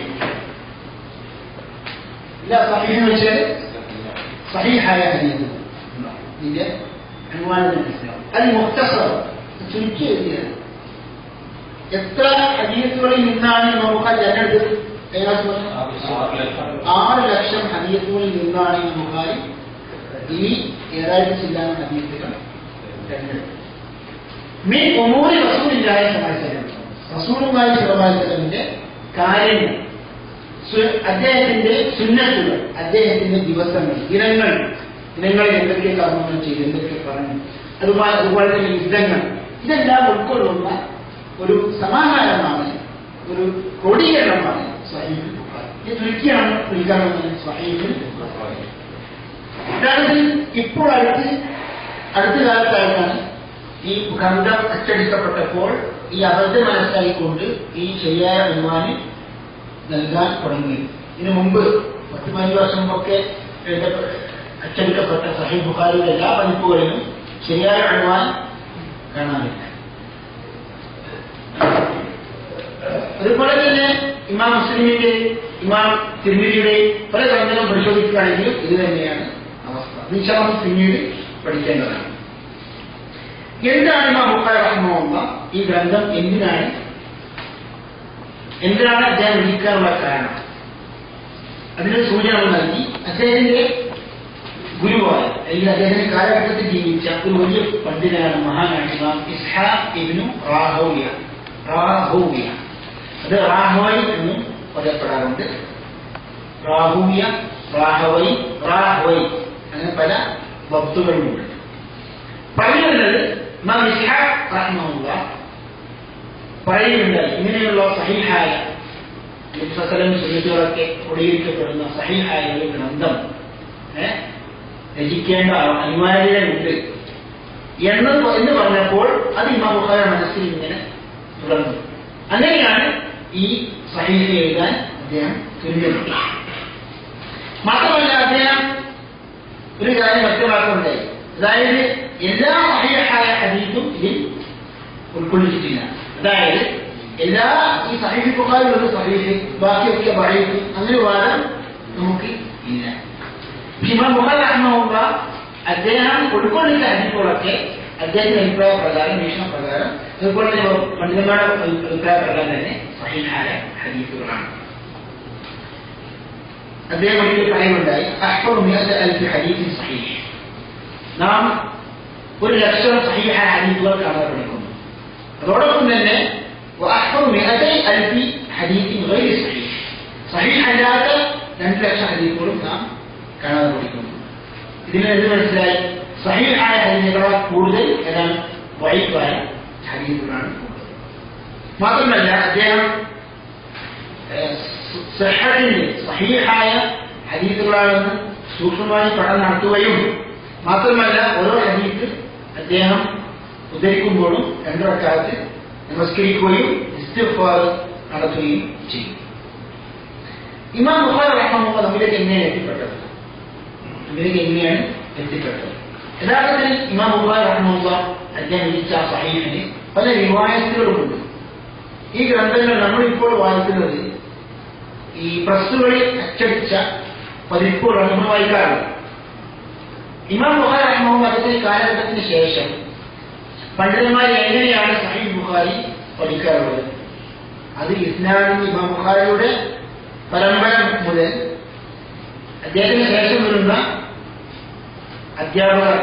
ഇല്ല, സഹീഹ് എന്ന് വെച്ചാൽ സഹീഹായ ഹദീസ് ഇതിന്റെ ഉൻവാനിൽ മനസ്സിലാവും. അൽ മുഖ്തസർ ചുരുക്കി എഴുതിയാണ്. എത്ര ഹദീസുകളിൽ നിന്നാണ് നമുക്ക് ജനറെടുത്തത്? 6 ലക്ഷം ഹദീസുകളിൽ നിന്നാണ് നമുക്ക് ഈ 7000 ചില്ലാന ഹദീസുകൾ തെരഞ്ഞെടുത്തത്. മീൻ ഉമൂരി റസൂലുള്ളാഹി സ്വല്ലല്ലാഹു അലൈഹി വസല്ലം, റസൂലുള്ളാഹി സ്വല്ലല്ലാഹു അലൈഹി വസല്ലമിന്റെ കാര്യങ്ങൾ, അദ്ദേഹത്തിന്റെ സുന്നത്തുകൾ, അദ്ദേഹത്തിന്റെ ദിവസങ്ങൾ, ദിനങ്ങളിൽ എന്തൊക്കെ കർമ്മങ്ങൾ ചെയ്തു, എന്തൊക്കെ പറഞ്ഞു, അതുപോലെ തന്നെ യുദ്ധങ്ങൾ, ഇതെല്ലാം ഉൾക്കൊള്ളുന്ന ഒരു സമാഹാരമാണ്, ഒരു ക്രോഡീകരണമാണ് സ്വഹീഹുൽ ബുഖാരി. ഇത് ചുരുക്കിയാണ് വിളിക്കാറുള്ളത് സ്വഹീഹുൽ ബുഖാരി. യഥാർത്ഥത്തിൽ ഇപ്പോൾ അടുത്ത കാലത്തായിട്ടാണ് ഈ ഗ്രന്ഥം അച്ചടിക്കപ്പെട്ടപ്പോൾ ഈ അബദ്ധം മനസ്സിലാക്കിക്കൊണ്ട് ഈ ശരിയായ ഉൻവാന് നൽകാൻ തുടങ്ങിയത്. ഇതിനു മുമ്പ് 10-15 വർഷം മുമ്പൊക്കെ അച്ചടിക്കപ്പെട്ട സ്വഹീഹുൽ ബുഖാരിയുടെ എല്ലാ പതിപ്പുകളിലും ശരിയായ ഉൻവാൻ കാണാനില്ല. അതുപോലെ തന്നെ ഇമാം മുസ്ലിമിന്റെ, ഇമാം തിർമിദിയുടെ പല ഗ്രന്ഥങ്ങളും പരിശോധിക്കുകയാണെങ്കിലും ഇത് തന്നെയാണ് അവസ്ഥ. നിശ്ചയം പിന്നീട് പഠിക്കേണ്ടതാണ്. എന്താണ് ഇമാം ബുഖാരി റഹിമഹുല്ലാഹ് ഈ ഗ്രന്ഥം എന്തിനാണ് അദ്ദേഹം രചിക്കാനുള്ള കാരണം? അതിന് സൂചനകൾ നൽകി. അദ്ദേഹത്തിന്റെ ഗുരുവായ, അല്ലെങ്കിൽ അദ്ദേഹത്തിന്റെ കാലഘട്ടത്തിൽ ജീവിച്ച ഒരു വലിയ പണ്ഡിതനാണ്, മഹാനാണ് ഇമാം ഇസ്ഹാഖ് ഇബ്നു റാഹൂയ. അത് റാഹോയ് എന്നും പറയപ്പെടാറുണ്ട്. റാഹൂയ, റാഹോയ് അങ്ങനെ പല വക്തുകളുമുണ്ട്. പറയുന്നത് ഇമാം ഇസ്ഹാഖ് റഹിമഹുല്ലാഹ് പറയുന്നുണ്ട്, ഇങ്ങനെയുള്ള സഹീഹായ സുന്നത്തുകളൊക്കെ ക്രോഡീകരിക്കപ്പെടുന്ന സഹീഹായ ഒരു ഗ്രന്ഥം രചിക്കേണ്ട അനിവാര്യതയുണ്ട് എന്ന് പറഞ്ഞപ്പോൾ അത് ഇമാം ബുഖാരിയുടെ മനസ്സിൽ ഇങ്ങനെ തുടർന്നു. അങ്ങനെയാണ് ഈ സഹീഹ് എഴുതാൻ അദ്ദേഹം തിരഞ്ഞെടുത്തത്. മാത്രമല്ല അദ്ദേഹം ഒരു കാര്യം വ്യക്തമാക്കുന്നുണ്ടായി, അതായത് എല്ലാ സഹീഹായ ഹദീസും ഇതിൽ ഉൾക്കൊള്ളിച്ചിട്ടില്ല. അതായത് എല്ലാ ഈ സഹീഹ് ബുഖാരിയുടെ സഹീഹ്, ബാക്കിയൊക്കെ ദഈഫ്, അങ്ങനെ വാദം നമുക്ക് ഇല്ല. ഇമാം ബുഖാരി റഹിമഹുല്ലാഹ് അദ്ദേഹം ഉൾക്കൊള്ളിച്ച ഹദീസുകളൊക്കെ അദ്ദേഹത്തിന്റെ അഭിപ്രായ പ്രകാരം, വീക്ഷണപ്രകാരം, അതുപോലെ തന്നെ പണ്ഡിതന്മാരുടെ അഭിപ്രായ പ്രകാരം തന്നെ സഹീഹായ ഹദീസുകളാണ്. അദ്ദേഹം ഒരിക്കൽ പറയുന്നുണ്ടായി, അഹ്ഫറു 100,000 ഹദീസിൻ സഹീഹ്, നാം 1,00,000 സഹീഹായ ഹദീസുകൾ കാണാൻ പഠിക്കുന്നു. അതോടൊപ്പം തന്നെ അഹ്ഫറു 100,000 ഹദീസിൻ ഗൈർ സഹീഹ്, സഹീഹ് അല്ലാത്ത 2,00,000 ഹദീസുകളും നാം കാണാൻ പഠിക്കുന്നു. ഇതിന് എന്ത് മനസ്സിലായി? സഹീഹായ ഹദീസുകളാൽ കൂടുതൽ ഏതാണ് ദഈഫായ ഹദീസുകളാണ് കൂടുതൽ. മാത്രമല്ല അദ്ദേഹം സഹീഹിന്റെ സഹീഹായ ഹദീസുകളാണെന്ന് സൂക്ഷ്മമായി പഠനം നടത്തുകയും, മാത്രമല്ല ഓരോ ഹദീസ് അദ്ദേഹം ഉദ്ധരിക്കുമ്പോഴും 2 റക്അത്ത് നമസ്കരിക്കുകയും ഇസ്തിഗ്ഫാർ നടത്തുകയും ചെയ്യും. ഇമാം ബുഖാരി റഹിമഹുല്ലാഹ് നമ്മിലേക്ക് എങ്ങനെയാണ് എത്തിപ്പെട്ടത്? യഥാർത്ഥത്തിൽ ഇമാം ബുഖാരി റഹിമഹുല്ലാഹ് അദ്ദേഹം രചിച്ച സഹീഹിന് പല റിവായത്തുകളുമുണ്ട്. ഈ ഗ്രന്ഥങ്ങൾ നമ്മളിപ്പോൾ വായിക്കുന്നത് ഈ പ്രസ്സുകളിൽ അച്ചടിച്ച പതിപ്പുകളാണ് നമ്മൾ വായിക്കാറുള്ളത്. ഇമാം ബുഖാരി റഹ്മഹുല്ലാഹ് അദ്ദേഹത്തിന്റെ കാലഘട്ടത്തിന് ശേഷം പണ്ഡിതന്മാർ എങ്ങനെയാണ് സഹീഹ് ബുഖാരി പഠിക്കാറുള്ളത്? അത് ഇസ്നാദിന് ഇമാം ബുഖാരിയുടെ പരമ്പര മുതൽ അദ്ദേഹത്തിന് ശേഷം വരുന്ന അധ്യാപകർ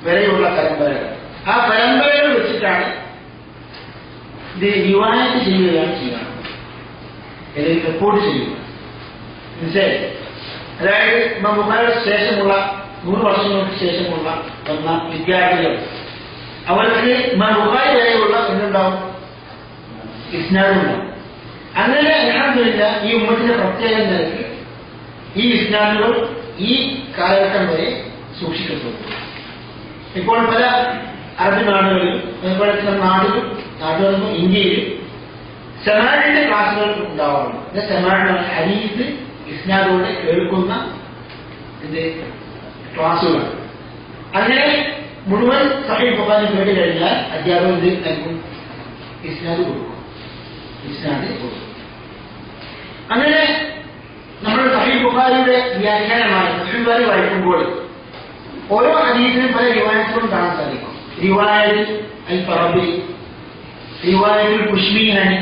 വരെയുള്ള പരമ്പരകൾ, ആ പരമ്പരകൾ വെച്ചിട്ടാണ് ഇത് റിവായത്ത് ചെയ്യുകയാണ് ചെയ്യുന്നത്, അല്ലെങ്കിൽ റിപ്പോർട്ട് ചെയ്യുക. മനസ്സിലായി? അതായത് ഇമാം ബുഖാരിയുടെ ശേഷമുള്ള 100 വർഷങ്ങൾക്ക് ശേഷമുള്ള വന്ന വിദ്യാർത്ഥികൾ, അവർക്ക് ഇമാം ബുഖാരി വരെയുള്ള എന്തുണ്ടാവും? ഇസ്നാദുണ്ടാവും. അങ്ങനെ അൽഹംദുലില്ലാഹ് ഈ ഉമ്മത്തിന്റെ പ്രത്യേക നിലയ്ക്ക് ഈ ഇസ്നാദുകൾ ഈ കാലഘട്ടം വരെ സൂക്ഷിക്കപ്പെട്ടു. ഇപ്പോൾ പല അറബ് നാടുകളിലും അതുപോലെ ചില നാടുകളിലും ഇന്ത്യയിലും സമാഅത്തിന്റെ ക്ലാസുകൾ ഉണ്ടാവാറുണ്ട്. സമാഅ ഹദീസ് ഇസ്നാദോടെ കേൾക്കുന്ന ക്ലാസുകൾ. അങ്ങനെ മുഴുവൻ സഹീഹ് ബുഖാരി കേട്ട് കഴിഞ്ഞാൽ അധ്യാപകർ നൽകും, ഇസ്നാദ് കൊടുക്കും. അങ്ങനെ നമ്മൾ സഹീഹ് ബുഖാരിയുടെ വ്യാഖ്യാനമായി ഫത്ഹുൽ ബാരി വായിക്കുമ്പോൾ ഓരോ ഹദീസിനും പല റിവായത്തുകളും കാണാൻ സാധിക്കും. റിവായത്ത് അൽ ഫറബി, റിവായത്തുൽ കുശ്മീഹനി,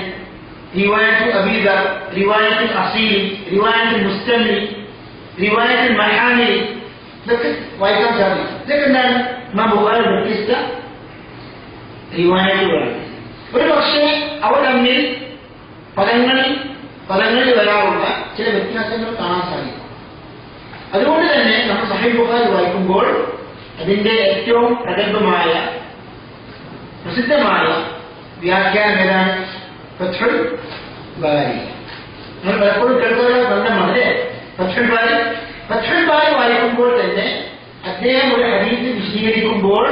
റിവായത്തുൽ അബീ ദർ, റിവായത്തുൽ അസീലി, റിവായത്തുൽ മുസ്തംലി, റിവായത്തുൽ മഹാനിലി, ഇതൊക്കെ വായിക്കാൻ സാധിക്കും. ഇതൊക്കെ എന്താണ്? ഇമാം ബുഖാരി വ്യത്യസ്ത റിവായത്തുകളാണ്. ഒരു പക്ഷേ അവ തമ്മിൽ പദങ്ങളിൽ വരാറുള്ള ചില വ്യത്യാസങ്ങൾ കാണാൻ സാധിക്കും. അതുകൊണ്ട് തന്നെ നമ്മൾ സഹീഹ് ബുഖാരി വായിക്കുമ്പോൾ അതിന്റെ ഏറ്റവും പ്രഗത്ഭമായ പ്രസിദ്ധമായ വ്യാഖ്യാനം ഏതാണ്? ഫത്ഹുൽ ബാരി. നമ്മൾ പലപ്പോഴും കേൾക്കുന്ന ബന്ധമാണ് ഫത്ഹുൽ ബാരി. ഫത്ഹുൽ ബാരി വായിക്കുമ്പോൾ തന്നെ അദ്ദേഹം ഒരു ഹദീസ് വിശദീകരിക്കുമ്പോൾ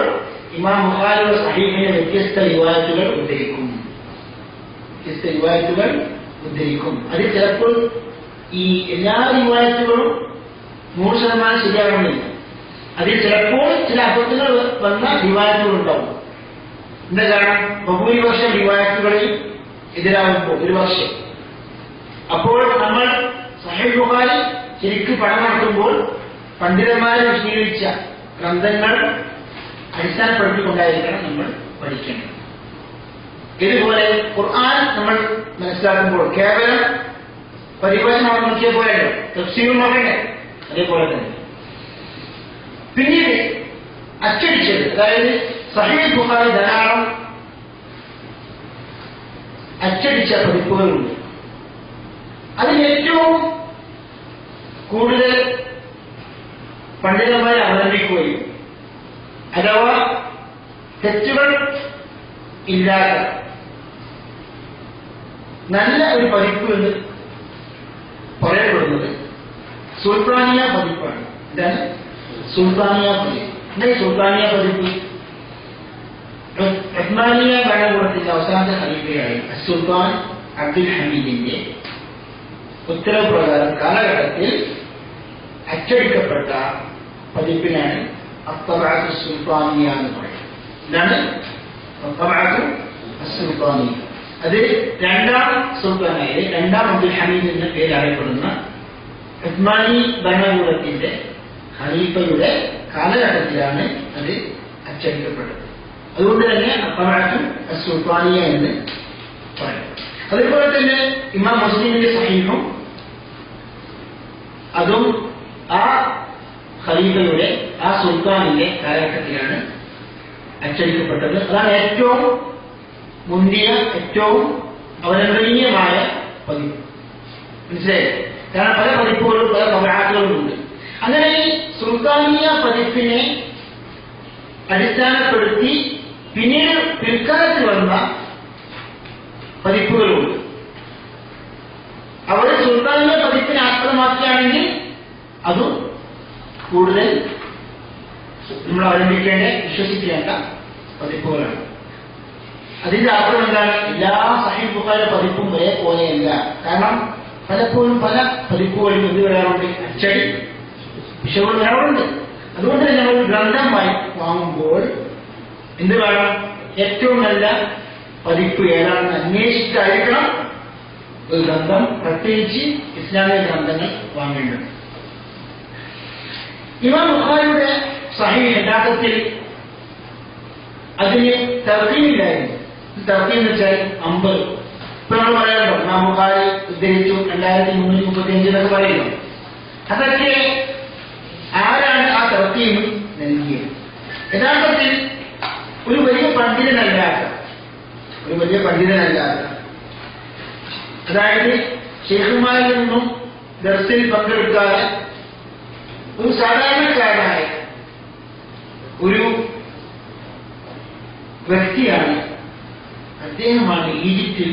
ഇമാം ബുഖാരിയുടെ സഹീഹിന്റെ വ്യത്യസ്ത റിവായത്തുകൾ ഉദ്ധരിക്കും. അതിൽ ചിലപ്പോൾ ഈ എല്ലാ റിവായത്തുകളും 100% ശരിയാകണമെന്നില്ല. അതിൽ ചിലപ്പോൾ ചില അബദ്ധങ്ങൾ വന്ന റിവായത്തുകൾ ഉണ്ടാവും. എന്താ കാരണം? ബഹുഭൂരിപക്ഷം റിവായത്തുകളിൽ എതിരാകുമ്പോൾ ഒരു പക്ഷേ, അപ്പോൾ നമ്മൾ സഹീഹ് ബുഖാരി ശരിക്കും പഠനം നടത്തുമ്പോൾ പണ്ഡിതന്മാരെ വിശദീകരിച്ച ഗ്രന്ഥങ്ങൾ അടിസ്ഥാനപ്പെടുത്തിക്കൊണ്ടായിരിക്കണം നമ്മൾ പഠിക്കേണ്ടത്. ഇതുപോലെ ഖുർആൻ നമ്മൾ മനസ്സിലാക്കുമ്പോൾ കേവലം പരിഭാഷ നോക്കിയ പോലെയല്ലോ, തഫ്സീറും നോക്കണ്ടേ? അതേപോലെ തന്നെ പിന്നീട് അച്ചടിച്ചത്, അതായത് സഹീഹ് ബുഖാരി ധാരാളം അച്ചടിച്ച പതിപ്പുകളുണ്ട്. അതിൽ ഏറ്റവും കൂടുതൽ പണ്ഡിതന്മാരെ അവലംബിക്കുകയും അഥവാ തെറ്റുകൾ ഇല്ലാത്ത നല്ല ഒരു പതിപ്പ് എന്ന് പറയപ്പെടുന്നത് സുൽത്താനിയ പതിപ്പാണ്. എന്താണ് സുൽത്താനിയ പതിപ്പ്? എന്താ സുൽത്താനിയ പതിപ്പ്? ഉസ്മാനിയ ഭരണകൂടത്തിന്റെ അവസാനത്തെ ഖലീഫയായി സുൽത്താൻ അബ്ദുൽ ഹമീദിന്റെ ഉത്തരവ് പ്രകാരം കാലഘട്ടത്തിൽ അച്ചടിക്കപ്പെട്ട പതിപ്പിനാണ് അത്തബഅത്തു സുൽത്താനിയ എന്ന് പറയുന്നത്. എന്താണ് അത്തബഅത്തു അസ്സുൽത്താനിയ? അത് രണ്ടാം സുൽത്താനായ രണ്ടാം അബ്ദുൽ ഹമീദ് എന്ന പേര് അറിയപ്പെടുന്ന ഉസ്മാനി ഭരണകൂടത്തിന്റെ ഖലീഫയുടെ കാലഘട്ടത്തിലാണ് അത് അച്ചടിക്കപ്പെട്ടത്. അതുകൊണ്ട് തന്നെ അത്തബഅത്തു അസ്സുൽത്താനിയ എന്ന് പറയും. അതേപോലെ തന്നെ ഇമാം മുസ്ലിമിന്റെ സഹീഹും അതും ആ ഖലീഫയുടെ ആ സുൽത്താനിന്റെ കാലഘട്ടത്തിലാണ് അച്ചടിക്കപ്പെട്ടത്. അതാണ് ഏറ്റവും മുന്തിയ, ഏറ്റവും അവലംബനീയമായ പതിപ്പ്. മനസ്സിലായി? കാരണം പല പതിപ്പുകളും പല തബഅത്തുകളും ഉണ്ട്. അങ്ങനെ ഈ സുൽത്താനിയ പതിപ്പിനെ അടിസ്ഥാനപ്പെടുത്തി പിന്നീട് പിൽക്കാലത്ത് വന്ന പതിപ്പുകളുണ്ട്. അവർ സുൽത്താനിയ പതിപ്പിനെ ആസ്പദമാക്കുകയാണെങ്കിൽ അതും കൂടുതൽ നമ്മൾ അവലംബിക്കേണ്ട, വിശ്വസിക്കേണ്ട പതിപ്പുകളാണ്. അതിന്റെ അർത്ഥം എന്താണ്? എല്ലാ സഹീഹ് ബുഖാരി പതിപ്പും ഒരേപോലെയല്ല. കാരണം പലപ്പോഴും പല പതിപ്പുകളിൽ എന്ത് വരാറുണ്ട്? അച്ചടി പിശകുകൾ വരാറുണ്ട്. അതുകൊണ്ട് തന്നെ നമ്മൾ ഗ്രന്ഥം വാങ്ങുമ്പോൾ എന്ത് വേണം? ഏറ്റവും നല്ല പതിപ്പ് ഏതാണെന്ന് അന്വേഷിച്ചായിരിക്കണം ഒരു ഗ്രന്ഥം, പ്രത്യേകിച്ച് ഇസ്ലാമിക ഗ്രന്ഥങ്ങൾ വാങ്ങേണ്ടത്. ഇമാം ബുഖാരിയുടെ സഹീഹ് യഥാർത്ഥത്തിൽ അതിന് തർക്കീമില്ലായിരുന്നു. തർക്കീം എന്ന് വെച്ചാൽ 50. ഇപ്പൊ നമ്മൾ പറയാറുണ്ടോ ഇമാം ബുഖാരി ഉദ്ധരിച്ചു 2335 എന്നൊക്കെ പറയുന്നു. അതൊക്കെ ആരാണ് ആ തർക്കീം നൽകിയത്? യഥാർത്ഥത്തിൽ ഒരു വലിയ പണ്ഡിതനല്ലാത്ത അതായത് ഷെയ്ഖുമാരിൽ നിന്നും ദർസിൽ പങ്കെടുക്കാതെ ഒരു സാധാരണക്കാരനായ ഒരു വ്യക്തിയാണ്. അദ്ദേഹമാണ് ഈജിപ്തിൽ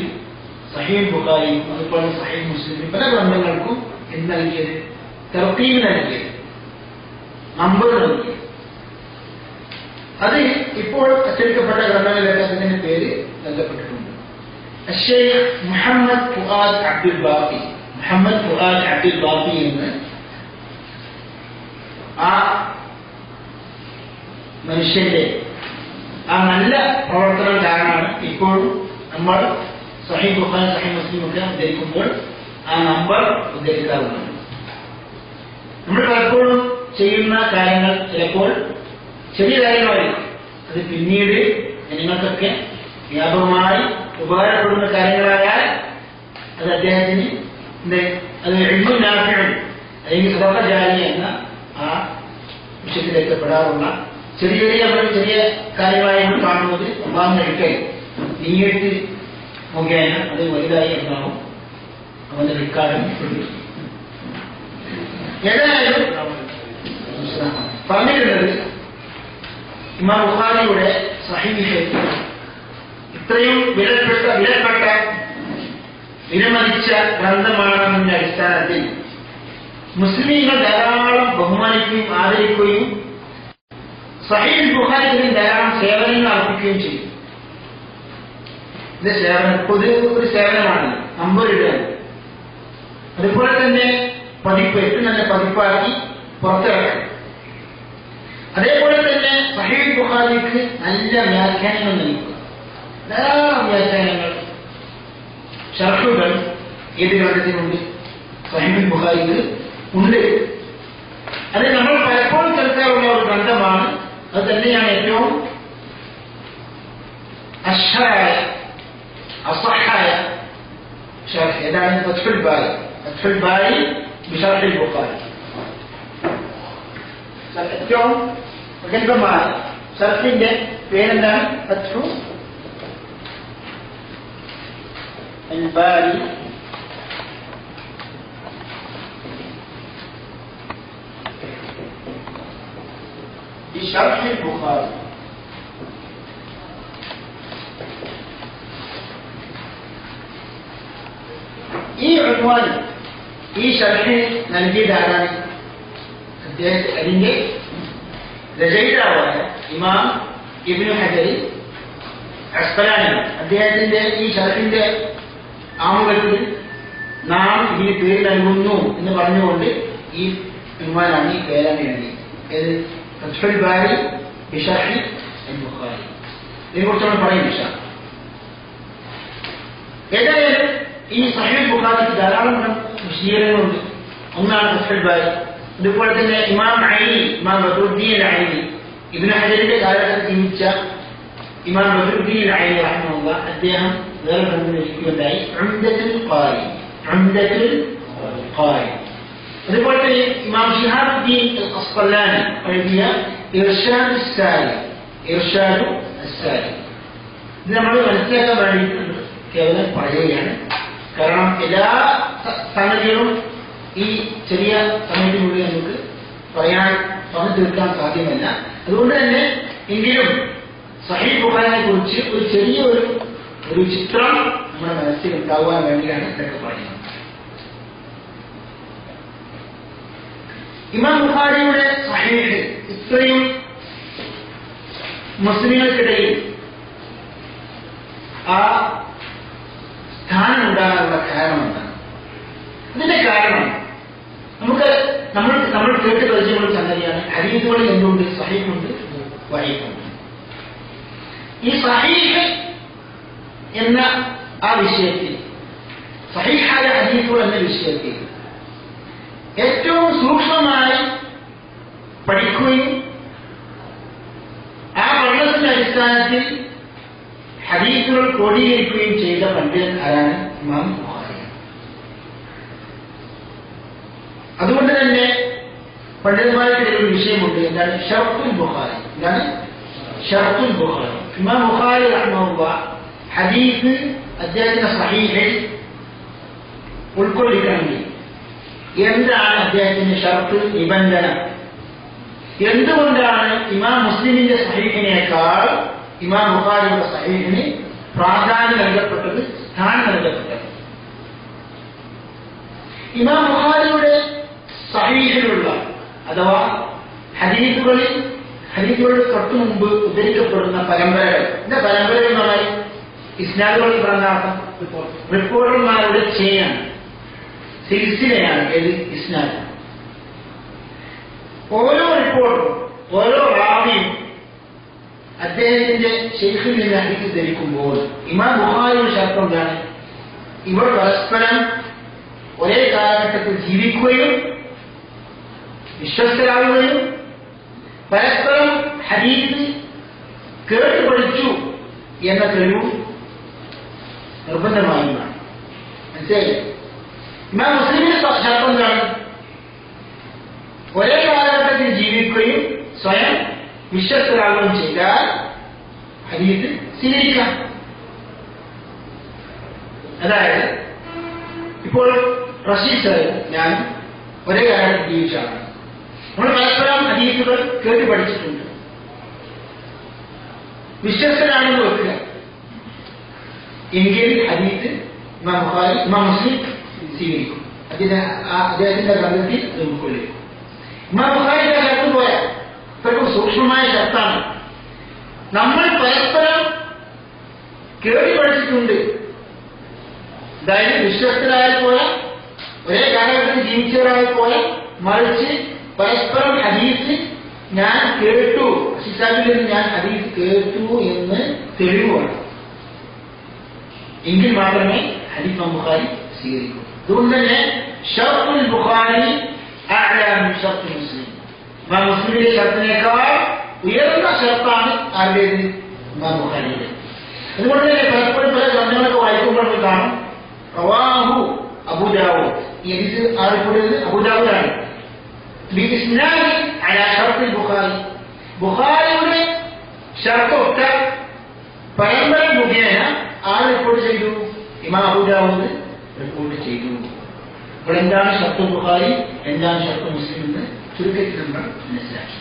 സഹീഹ് ബുഖാരിയും അതുപോലെ സഹീഹ് മുസ്ലിം പല ഗ്രന്ഥങ്ങൾക്കും എന്ത് നൽകിയത്? തർത്തീബ് നൽകിയത്, നമ്പർ നൽകിയത്. അത് ഇപ്പോൾ അച്ചടിക്കപ്പെട്ട ഗ്രന്ഥങ്ങളിലൊക്കെ അതിന്റെ പേര് നൽകപ്പെട്ടിട്ടുണ്ട്. ഷെയ്ഖ് മുഹമ്മദ് ഫുആദ് അബ്ദുൽ ബാഖി എന്ന് ആ മനുഷ്യന്റെ ആ നല്ല പ്രവർത്തനം കാരണമാണ് ഇപ്പോഴും നമ്മൾ സഹീഹ് ബുഖാരി സഹീഹ് മുസ്ലിം ഒക്കെ ഉദ്ധരിക്കുമ്പോൾ ആ നമ്പർ ഉദ്ധരിക്കാറുണ്ട്. നമ്മൾ പലപ്പോഴും ചെയ്യുന്ന കാര്യങ്ങൾ ചിലപ്പോൾ ചെറിയ കാര്യങ്ങളായിരിക്കും, അത് പിന്നീട് ജനങ്ങൾക്കൊക്കെ വ്യാപകമായി ഉപകാരപ്പെടുന്ന കാര്യങ്ങളായാൽ അത് അദ്ദേഹത്തിന് അത് ഇൽമുൻ നാഫിഉൻ അല്ലെങ്കിൽ സദഖ ജാരിയ എന്ന ആ വിഷയത്തിലേക്ക് പെടാറുള്ള ചെറിയ കാര്യങ്ങളായി നമ്മൾ കാണുന്നത് അള്ളാഹുവിന്റെ അടുക്കൽ നീയത്ത് മുഖേന അത് വലുതായി എന്നാവും അവന്റെ റിക്കാർഡിൽ ഏതായാലും പറഞ്ഞിട്ടുള്ളത് ഇമാം ബുഖാരിയുടെ സഹീഹ് ഇത്രയും വിലപ്പെട്ട വിലമതിച്ച ഗ്രന്ഥമാണെന്നതിന്റെ അടിസ്ഥാനത്തിൽ മുസ്ലിങ്ങൾ ധാരാളം ബഹുമാനിക്കുകയും ആദരിക്കുകയും സഹീഹ് ബുഖാരിക്ക് ധാരാളം സേവനങ്ങൾ അർപ്പിക്കുകയും ചെയ്യും. ഇത് ഒരു സേവനമാണ്, നമ്പർ ഇടുക. അതുപോലെ തന്നെ പതിപ്പ് ഏറ്റവും നല്ല പതിപ്പാക്കി പുറത്തിറക്കണം. അതേപോലെ തന്നെ സഹീഹ് ബുഖാരിക്ക് നല്ല വ്യാഖ്യാനങ്ങൾ നൽകുക. ധാരാളം വ്യാഖ്യാനങ്ങൾ, ഷർഹുകൾ ഏത് ഗ്രന്ഥത്തിനുണ്ട്? സഹീഹ് ബുഖാരിക്ക് ഉണ്ട്. അത് നമ്മൾ പലപ്പോഴും കേൾക്കാറുള്ള ഒരു ഗ്രന്ഥമാണ്. അത് തന്നെയാണ് ഏറ്റവും അസഹായ ഷർഹ്. ഏതാണ്? ഫത്ഹുൽ ബാരി ബിശർഹിൽ ബുഖാരി. ഏറ്റവും പ്രഗത്ഭമായ ഷർഹിന്റെ പേരെന്താണ്? ഫത്ഹുൽ ബാരി ബിശർഹിൽ ബുഖാരി. ഈ ഉൻവാൻ ഈ ഷർഹ് നൽകിയതാരാണ്? അതിന്റെ രചയിതാവായ ഇമാം ഇബ്നു ഹജർ അസ്ഖലാനി. അദ്ദേഹത്തിന്റെ ഈ ഷർഹിന്റെ ആമുഖത്തിൽ നാം ഇതിന് പേര് നൽകുന്നു എന്ന് പറഞ്ഞുകൊണ്ട് ഈ ഉൻവാനാണ്, ഈ പേരാണ് എഴുതിയത്. ഏത്? ഫത്ഹുൽ ബാരി ബിശർഹി ബുഖാരി. ഇതിനെക്കുറിച്ച് നമ്മൾ പറയും ഇൻഷാ അല്ലാഹ്. ഏതായാലും ഈ സഹീഹ് ബുഖാരിക്ക് ധാരാളം വിശദീകരണങ്ങളുണ്ട്. ഒന്നാണ് ഫത്ഹുൽ ബാരി. അതുപോലെ തന്നെ ഇമാം ബദറുദ്ദീൻ ഐനി, ഇബ്നു ഹജറിന്റെ കാലഘട്ടത്തിൽ ജീവിച്ച ഇമാം ബദറുദ്ദീൻ ഐനി റഹിമഹുല്ലാഹ്, അദ്ദേഹം വേറെ ഗ്രന്ഥം രചിക്കുകയുണ്ടായി, ഉംദത്തുൽ ഖാരി. അതുപോലെ തന്നെ ഇമാം ശിഹാബുദ്ദീൻ അൽ ഖസ്ഖലാനി എഴുതിയ ഇർഷാദു അസ്സാരി. ഇത് നമ്മൾ മനസ്സിലാക്കാൻ വേണ്ടിയിട്ടുണ്ട്, കേവലം പറയുകയാണ്. കാരണം എല്ലാ സംഗതികളും ഈ ചെറിയ സമയത്തിനുള്ളിൽ നമുക്ക് പറഞ്ഞു തീർക്കാൻ സാധ്യമല്ല. അതുകൊണ്ട് തന്നെ എങ്കിലും സഹീഹ് ബുഖാരിയെ കുറിച്ച് ഒരു ചെറിയ ഒരു ചിത്രം നമ്മുടെ മനസ്സിൽ ഉണ്ടാകുവാൻ വേണ്ടിയാണ് ഇതൊക്കെ പറയുന്നത്. ഇമാം ബുഖാരിയുടെ സഹീഹ് ഇത്രയും മുസ്ലിങ്ങൾക്കിടയിൽ ആ സ്ഥാനം ഉണ്ടാകാനുള്ള കാരണം എന്താണ്? ഇതിന്റെ കാരണം നമ്മൾ കേട്ട് പരിചയമുള്ള സംഗതിയാണ്. ഹദീസുകളിൽ എന്തുകൊണ്ട്? സഹീഹുണ്ട്, വഈഫുണ്ട്. ഈ സഹീഹ് എന്ന ആ വിഷയത്തിൽ, സഹീഹായ ഹദീസുകൾ എന്ന വിഷയത്തിൽ ഏറ്റവും സൂക്ഷ്മമായി പഠിക്കുകയും അടിസ്ഥാനത്തിൽ ഹദീസുകൾ ക്രോഡീകരിക്കുകയും ചെയ്ത പണ്ഡിതൻ ആരാണ്? ഇമാം ബുഖാരി. അതുകൊണ്ട് തന്നെ പണ്ഡിതന്മാർക്കിടയിൽ ഒരു വിഷയമുണ്ട്. എന്താണ് ഷർത്തുൽ ബുഖാരി? എന്താണ് ഷർത്തുൽ ബുഖാരി? ഇമാം ബുഖാരി റഹ്മഹുല്ലാഹ് ഹദീസ് അദ്ദേഹത്തിന്റെ സഹീഹിൽ ഉൾക്കൊള്ളിക്കണമെങ്കിൽ എന്താണ് അദ്ദേഹത്തിന്റെ ഷർത്ത്, നിബന്ധന? എന്തുകൊണ്ടാണ് ഇമാം മുസ്ലിമിന്റെ സഹീഹിനേക്കാൾ ഇമാം ബുഖാരിയുടെ സഹീഹിന് പ്രാധാന്യം നൽകപ്പെട്ടത്, സ്ഥാനം നൽകപ്പെട്ടത്? ഇമാം ബുഖാരിയുടെ സഹീഹിലുള്ള അഥവാ ഹദീസുകളിൽ തൊട്ടു മുമ്പ് ഉദ്ധരിക്കപ്പെടുന്ന പരമ്പരകൾ, എന്താ പരമ്പരകൾ എന്ന് പറഞ്ഞാൽ ഇസ്നാദുകളിൽ പറഞ്ഞാർത്ഥം റിപ്പോർട്ടർമാരുടെ ചെയിനാണ്, സിൽസിലയാണ്. ഏത്? ഇസ്നാദ്. ഓരോ റിപ്പോർട്ടും ഓരോ റാവിയും അദ്ദേഹത്തിന്റെ ശൈഖിൽ നിന്ന് ഹദീസ് ധരിക്കുമ്പോൾ ഇമാം ബുഖാരിയുടെ ഷർത്ത് എന്താണ്? ഇവർ പരസ്പരം ഒരേ കാലഘട്ടത്തിൽ ജീവിക്കുകയും വിശ്വസ്തരാകുകയും പരസ്പരം ഹദീസ് കേട്ട് പഠിച്ചു എന്ന തെളിവ് നിർബന്ധമായുമാണ്. മനസ്സിലായി? ഇമാം മുസ്ലിമിന്റെ ഷർത്ത് എന്താണ്? ഒരേ കാലഘട്ടത്തിൽ ജീവിക്കുകയും സ്വയം വിശ്വസ്തരാകുകയും ചെയ്താൽ ഹദീസ് സ്വീകരിക്കാം. അതായത് ഇപ്പോൾ റഷീദ് സാഹിബ് ഞാൻ ഒരേ കാലഘട്ടത്തിൽ ജീവിച്ചാണ്. നമ്മൾ പരസ്പരം ഹദീസുകൾ കേട്ട് പഠിച്ചിട്ടുണ്ട്, വിശ്വസ്തരാണെന്ന് വെക്കുക എങ്കിൽ ഹദീസ് ഇമാം മുസ്ലിം സ്വീകരിക്കും. അദ്ദേഹത്തിന്റെ ഗ്രന്ഥത്തിൽ അത് ഉൾക്കൊള്ളിക്കും. ഇമാം ബുഖാരിയുടെ ഷർത്ത് പോയാൽ ഇത്രക്കും സൂക്ഷ്മമായ ഷർത്താണ്. നമ്മൾ പരസ്പരം കേട്ട് പഠിച്ചിട്ടുണ്ട്, അതായത് വിശ്വസ്തരായ പോലെ ഒരേ കാലഘട്ടത്തിൽ ജീവിച്ചവരായ പോലെ, മറിച്ച് പരസ്പരം ഹദീസ് ഞാൻ കേട്ടു, ഷിസാബിൽ നിന്ന് ഞാൻ ഹദീസ് കേട്ടു എന്ന് തെളിവാണ് എങ്കിൽ മാത്രമേ ഹദീസ് ഇമാം ബുഖാരി സ്വീകരിക്കൂ. അതുകൊണ്ട് തന്നെ ഷർത്തുൽ ബുഖാരി അഅ്ലാ മിൻ ഷർത്തുൽ മുസ്ലിം, ഇമാം മുസ്ലിമിന്റെ ഷർത്തിനേക്കാൾ ഉയർന്ന ഷർത്താണ് ആരുടേത്? ഇമാം ബുഖാരിയുടെ. അതുകൊണ്ട് തന്നെ പലപ്പോഴും പല ഗ്രന്ഥങ്ങളൊക്കെ വായിക്കുമ്പോൾ കാണും റവാഹു അബൂ ദാവൂദ്. ഈ ഹദീസ് അറിയപ്പെടുന്നത് അബൂ ദാവൂദാണ്. ബിഇസ്നാദി അലാ ഷർത്തുൽ ബുഖാരി, ബുഖാരിയുടെ ഷർത്തൊട്ട പരമ്പര മുഖേന ആര് റിപ്പോർട്ട് ചെയ്തു? ഇമാം അബൂ ദാവൂദ് റിപ്പോർട്ട് ചെയ്തു. അപ്പോൾ എന്താണ് ഷർത്തുൽ ബുഖാരി, എന്താണ് ഷർത്തുൽ മുസ്ലിം എന്ന് ചുരുക്കത്തിൽ നമ്മൾ മനസ്സിലാക്കി.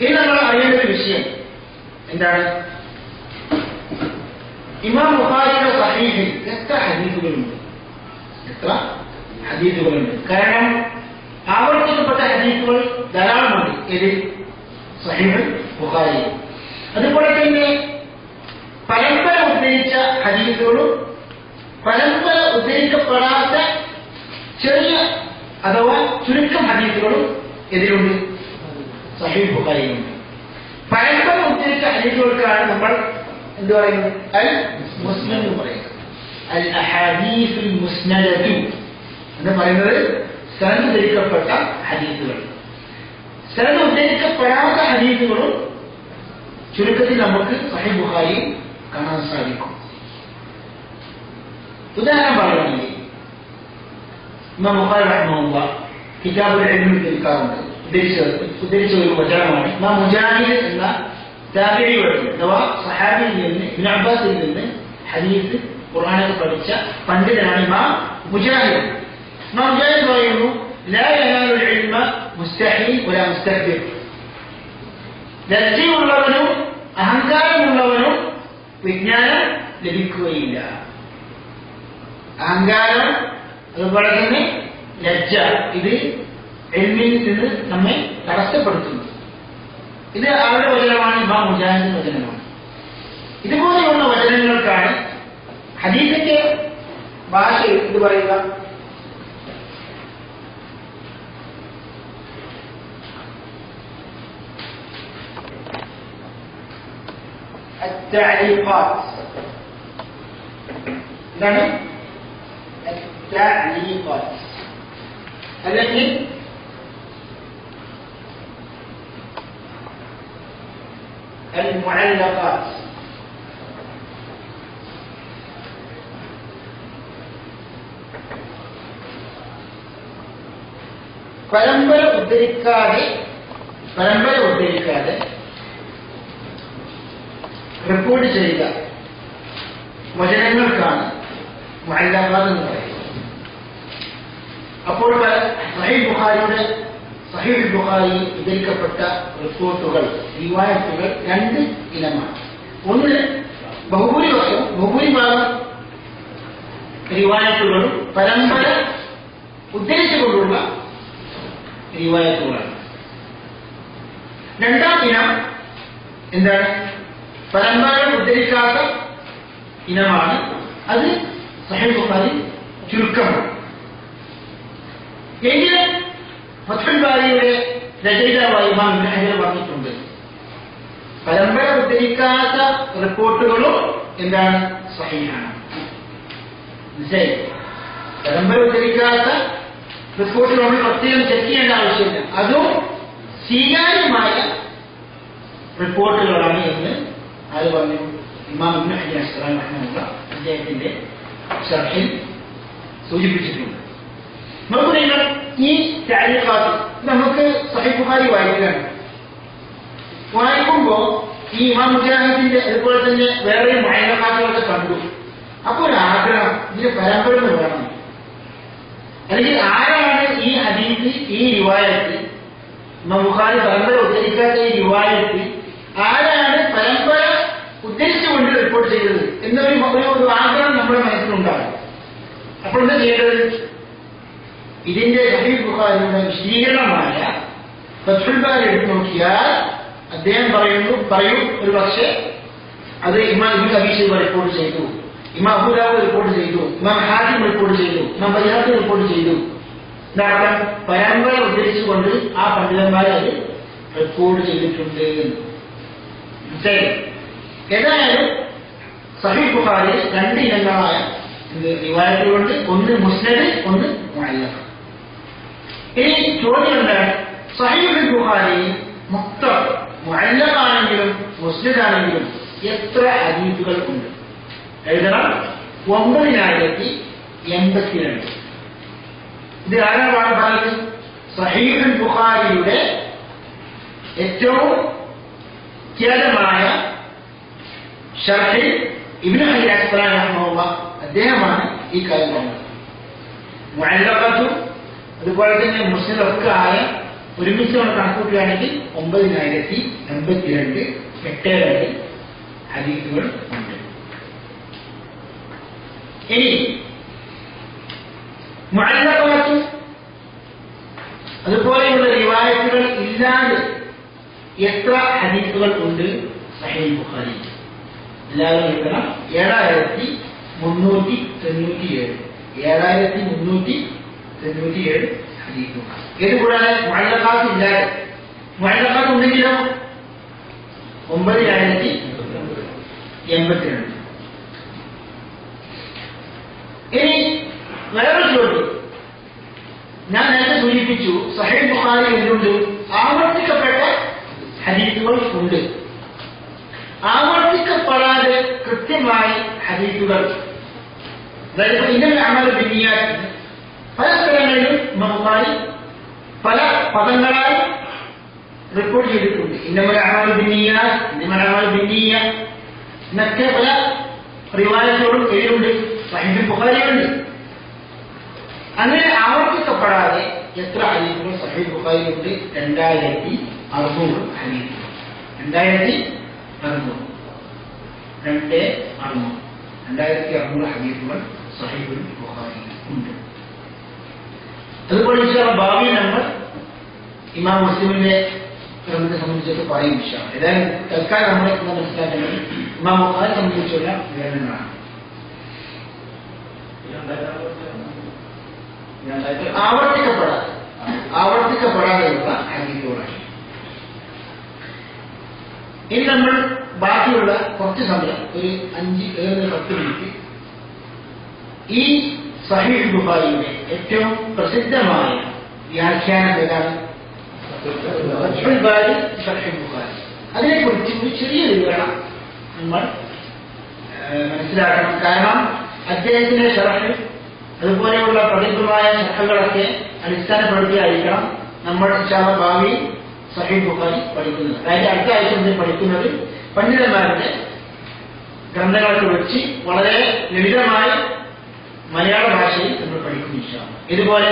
ഇനി നമ്മൾ അറിയേണ്ട ഒരു വിഷയം എന്താണ്? ഇമാം ബുഖാരിയുടെ സഹീഹിൽ എത്ര ഹദീസുകളുണ്ട്? കാരണം ആവർത്തിക്കപ്പെട്ട ഹദീസുകൾ ധാരാളമുണ്ട്. ഇത് സഹീഹ് ബുഖാരി. അതുപോലെ തന്നെ പരമ്പര ഉദ്ധരിച്ച ഹദീസുകളും പരമ്പര ഉദ്ധരിക്കപ്പെടാത്ത ചെറിയ അഥവാ ചുരുക്കം ഹദീസുകളും ഇതിലുണ്ട്, സഹീഹ് ബുഖാരിയിലുണ്ട്. പരമ്പര ഉദ്ധരിച്ച ഹദീസുകൾക്കാണ് നമ്മൾ എന്ത് പറയുന്നത്? അൽ മുസ്നദ് എന്ന് പറയുന്നത്. അൽ അഹാദീസുൽ മുസ്നദു എന്ന് പറയുന്നത് സനദ് ഉദ്ധരിക്കപ്പെട്ട ഹദീസുകൾ. സനദ് ഉദ്ധരിക്കപ്പെടാത്ത ഹദീസുകളും ചുരുക്കത്തിൽ നമുക്ക് സഹീഹ് ബുഖാരി കാണാൻ സാധിക്കും. ഉദാഹരണം പറയുകയാണെങ്കിൽ ഇമാം ബുഖാരി റഹ്മഹുല്ലാഹ് കിതാബുൽ ഇൽമിൽ ഉദ്ധരിക്കാറുണ്ട്. ഉദ്ധരിച്ച ഒരു വചനമാണ് ഇമാം മുജാഹിദ് എന്ന താബിഈ വഴി അഥവാ സഹാബിയിൽ നിന്ന് ഇബ്നു അബ്ബാസിൽ നിന്ന് ഹദീസ് ഖുർആനൊക്കെ പഠിച്ച പണ്ഡിതനാണ് ഇമാം മുജാഹിദ്. ഇമാം മുജാഹിദ് പറയുന്നു ലാ യനാലുൽ ഇൽമ മുസ്തഹീ വലാ മുസ്തക്ബിർ. ലജ്ജയുള്ളവനും അഹങ്കാരമുള്ളവനും വിജ്ഞാനം ലഭിക്കുകയില്ല. അഹങ്കാരം അതുപോലെ തന്നെ ലജ്ജ, ഇത് ഇൽമിൽ നിന്ന് നമ്മെ തടസ്സപ്പെടുത്തുന്നു. ഇത് അവരുടെ വചനമാണ്, ഇമാം മുജാഹിദിന്റെ വചനമാണ്. ഇതുപോലെയുള്ള വചനങ്ങൾക്കാണ് ഹദീസിന്റെ ഭാഷ ഇത് പറയുക. എന്താണ് അല്ലെങ്കിൽ المعلقات. പരമ്പര ഉദ്ധരിക്കാതെ റിപ്പോർട്ട് ചെയ്ത വചനങ്ങൾക്കാണ് മുഅല്ലഖാത്ത് എന്ന് പറയുന്നത്. അപ്പോൾ സഹീഹ് ബുഖാരി ഉദ്ധരിക്കപ്പെട്ട റിപ്പോർട്ടുകൾ, റിവായത്തുകൾ രണ്ട് ഇനമാണ്. ഒന്ന് ബഹുഭൂരിഭാഗം റിവായത്തുകളും പരമ്പര ഉദ്ധരിച്ചുകൊണ്ടുള്ള റിവായത്തുകളാണ്. രണ്ടാം ഇനം എന്താണ്? പരമ്പര ഉദ്ധരിക്കാത്ത ഇനമാണ്. അത് സഹീഹ് ബുഖാരി ചുരുക്കമാണ്. എങ്കിലും ഫത്ഹുൽ ബാരിയുടെ രചയിതാവായി ഇമാം ഇബ്നു ഹജർ പറഞ്ഞിട്ടുണ്ട്, പരമ്പര ഉദ്ധരിക്കാത്ത റിപ്പോർട്ടുകളും എന്താണ്? സഹീഹാണ്. മനസ്സിലായി? പരമ്പര ഉദ്ധരിക്കാത്ത റിപ്പോർട്ടുകൾ നമ്മൾ പ്രത്യേകം ചെക്ക് ചെയ്യേണ്ട ആവശ്യമില്ല. അതും സ്വീകാര്യമായ റിപ്പോർട്ടുകളാണ് എന്ന് അത് പറഞ്ഞു ഇമാം ഇബ്നു ഹജർ അസ്ഖലാനി റഹിമഹുള്ള അദ്ദേഹത്തിന്റെ ശർഹിൽ സൂചിപ്പിച്ചിട്ടുണ്ട്. നമുക്ക് നിങ്ങൾ ഈ തഅലീഖാത്ത് നമുക്ക് സഹീഹ് ബുഖാരി വായിക്കുമ്പോൾ ഈ ഇമാം മുജാഹിദിന്റെ അതുപോലെ തന്നെ വേറെ മുഅല്ലഖാത്തുകളൊക്കെ കണ്ടു. അപ്പോൾ ഒരു ആഗ്രഹം, ഇതിന് പരമ്പര വേണം. അല്ലെങ്കിൽ ആരാണ് ഈ ഹദീസ്, ഈ റിവായത്ത്, ഇമാം ബുഖാരി പരമ്പര ഉദ്ധരിക്കാത്ത ഈ റിവായത്ത് ആരാണ് പരമ്പര ഉദ്ധരിച്ചുകൊണ്ട് റിപ്പോർട്ട് ചെയ്തത് എന്നൊരു ആഗ്രഹം നമ്മുടെ മനസ്സിലുണ്ടാകും. അപ്പോൾ എന്താ ചെയ്യേണ്ടത്? ഇതിന്റെ സഹീഹ് ബുഖാരിയുടെ വിശദീകരണമായ ഫത്ഹുൽ ബാരി എടുത്ത് നോക്കിയാൽ അദ്ദേഹം പറയും ഒരു പക്ഷേ അത് ഇമാം ഇബ്നു അബീ ശൈബ റിപ്പോർട്ട് ചെയ്തു, ഇമാം അബൂ ദാവൂദ് റിപ്പോർട്ട് ചെയ്തു, ഇമാം ഹാക്കിം റിപ്പോർട്ട് ചെയ്തു, ഇമാം ബൈഹഖി റിപ്പോർട്ട് ചെയ്തു. കാരണം പരമ്പര ഉദ്ധരിച്ചുകൊണ്ട് ആ പണ്ഡിതന്മാരെ അത് റിപ്പോർട്ട് ചെയ്തിട്ടുണ്ട്. ഏതായാലും സഹീഹ് ബുഖാരി രണ്ട് ഇനങ്ങളായ റിവായത്തുകളുണ്ട്. ഒന്ന് മുസ്നദ്, ഒന്ന് മുഅല്ലഖ്. ഇനി ചോദ്യം എന്താണ്? സഹീഹുൽ ബുഖാരി മൊത്തം മുഅല്ലഖാണെങ്കിലും മുസ്നദാണെങ്കിലും എത്ര ഹദീസുകൾ ഉണ്ട്? എഴുതണം. 9082. ഇത് ആരാണ് പറഞ്ഞത്? സഹീഹുൽ ബുഖാരിയുടെ ഏറ്റവും ഖ്യാതമായ ശർഹിൽ ഇബ്നു ഹജർ അസ്ഖലാനി റഹിമഹുള്ള അദ്ദേഹമാണ് ഈ കാര്യം പറഞ്ഞത്. മുഅല്ലഖത്തും അതുപോലെ തന്നെ മുസ്നദൊക്കെ ആയ ഒരുമിച്ച് നമ്മൾ കണക്കൂട്ടുകയാണെങ്കിൽ 9082 ഹദീസുകൾ ഉണ്ട്. ഇനി മുഅല്ലഖത്തും അതുപോലെയുള്ള റിവായത്തുകൾ ഇല്ലാതെ എത്ര ഹദീസുകൾ ഉണ്ട് സഹീഹ് ബുഖാരി? എല്ലാവരും എഴുതണം. 7397. 7397 ഹദീസുകൾ. ഇത് കൂടാതെ മുഅല്ലഖാത്ത് ഇല്ലാതെ, മുഅല്ലഖാത്ത് ഉണ്ടെങ്കിലോ 9082. ഇനി വേറൊരു ചോദ്യം, ഞാൻ നേരത്തെ സൂചിപ്പിച്ചു സഹീഹ് ബുഖാരി എന്തുണ്ട്? ആവർത്തിക്കപ്പെട്ട ഹദീസുകൾ ഉണ്ട്. ആവർത്തിക്കപ്പെടാതെ കൃത്യമായി ഹദീസുകൾ, അതായത് ഇന്നൽ അമൽ ബിന്നിയാത്ത് പല സ്ഥലങ്ങളിലും ബുഖാരി പല പദങ്ങളായി റിപ്പോർട്ട് ചെയ്തിട്ടുണ്ട്. ഇന്നൽ അമൽ ബിന്നിയാത്ത്, ഇന്നൽ അമൽ ബിന്നിയ എന്നൊക്കെ പല റിവായത്തുകളും എഴുതുണ്ട്. സഹീഹ് ബുഖാരിയുണ്ട്. അങ്ങനെ ആവർത്തിക്കപ്പെടാതെ എത്ര ഹദീസുകൾ സഹീഹ് ബുഖാരിയുണ്ട്? 2600 ഹദീസുകൾ. 2600 ഹദീസുകൾ സഹീഹുൽ ബുഖാരിയിൽ ഉണ്ട്. അതുപോലെ ഭാവി നമ്മൾ ഇമാം മുസ്ലിമിന്റെ ഗ്രന്ഥത്തെ സംബന്ധിച്ചൊക്കെ പറയും. ഏതായാലും തൽക്കാലം നമ്മൾ മനസ്സിലാക്കുന്നത് ഇമാം ബുഖാരി സംബന്ധിച്ചുള്ള വിവരണങ്ങളാണ്. ആവർത്തിക്കപ്പെടാതെയുള്ള ഹദീസുകളാണ്. ഇനി നമ്മൾ ബാക്കിയുള്ള കുറച്ച് സമയം, ഒരു 5-10 മിനിറ്റ്, ഈ സഹീഹ് ബുഖാരിയുടെ ഏറ്റവും പ്രസിദ്ധമായ വ്യാഖ്യാനം ഏതാണ്? ഫത്ഹുൽ ബാരി ഷർഹ് ബുഖാരി. അതിനെക്കുറിച്ച് ഒരു ചെറിയ വിവരണം നമ്മൾ മനസ്സിലാക്കണം. കാരണം അദ്ദേഹത്തിന്റെ ശറഹ് അതുപോലെയുള്ള പ്രഗത്ഭമായ ശറഹുകളൊക്കെ അടിസ്ഥാനപ്പെടുത്തിയായിരിക്കണം നമ്മൾ ഭാവി സഹീഹ് ബുഖാരി പഠിക്കുന്നത്. അതായത് അടുത്ത ആഴ്ച മുതൽ പഠിക്കുന്നത് പണ്ഡിതന്മാരുടെ ഗ്രന്ഥങ്ങളൊക്കെ വെച്ച് വളരെ ലളിതമായ മലയാള ഭാഷയിൽ നമ്മൾ പഠിക്കും ഇൻഷാ അല്ലാഹ്. ഇതുപോലെ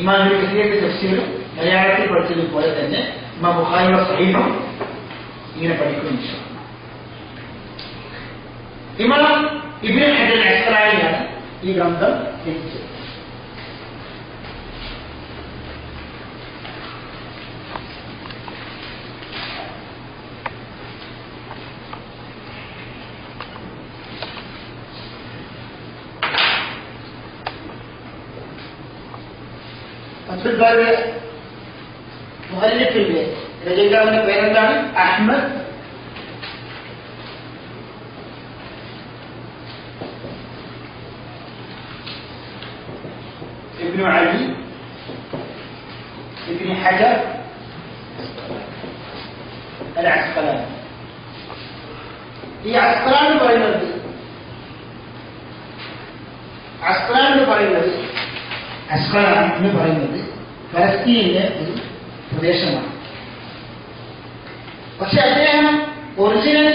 ഇമാം ഇബ്നു കസീറിന്റെ തഫ്സീറും മലയാളത്തിൽ പഠിച്ചതുപോലെ തന്നെ ഇമാം ബുഖാരിയുടെ സഹീഹും ഇങ്ങനെ പഠിക്കും ഇൻഷാ അല്ലാഹ്. ഇമാം ഇബ്നു ഹജർ അസ്ഖലാനിയാണ് ഈ ഗ്രന്ഥം രചിച്ചത്. മുഅല്ലിഫിന്റെ രചയിതാവിന്റെ പേരെന്താണ്? അഹ്മദ് ഇബ്നു അലി ഇബ്നു ഹജർ അൽ അസ്ഖലാനി. ഈ അസ്ഖലാനി പറയുന്നത് അസ്ഖലാൻ എന്ന് പറയുന്നത് ഫലസ്തീനിലെ ഒരു പ്രദേശമാണ്. പക്ഷെ അദ്ദേഹം ഒറിജിനൽ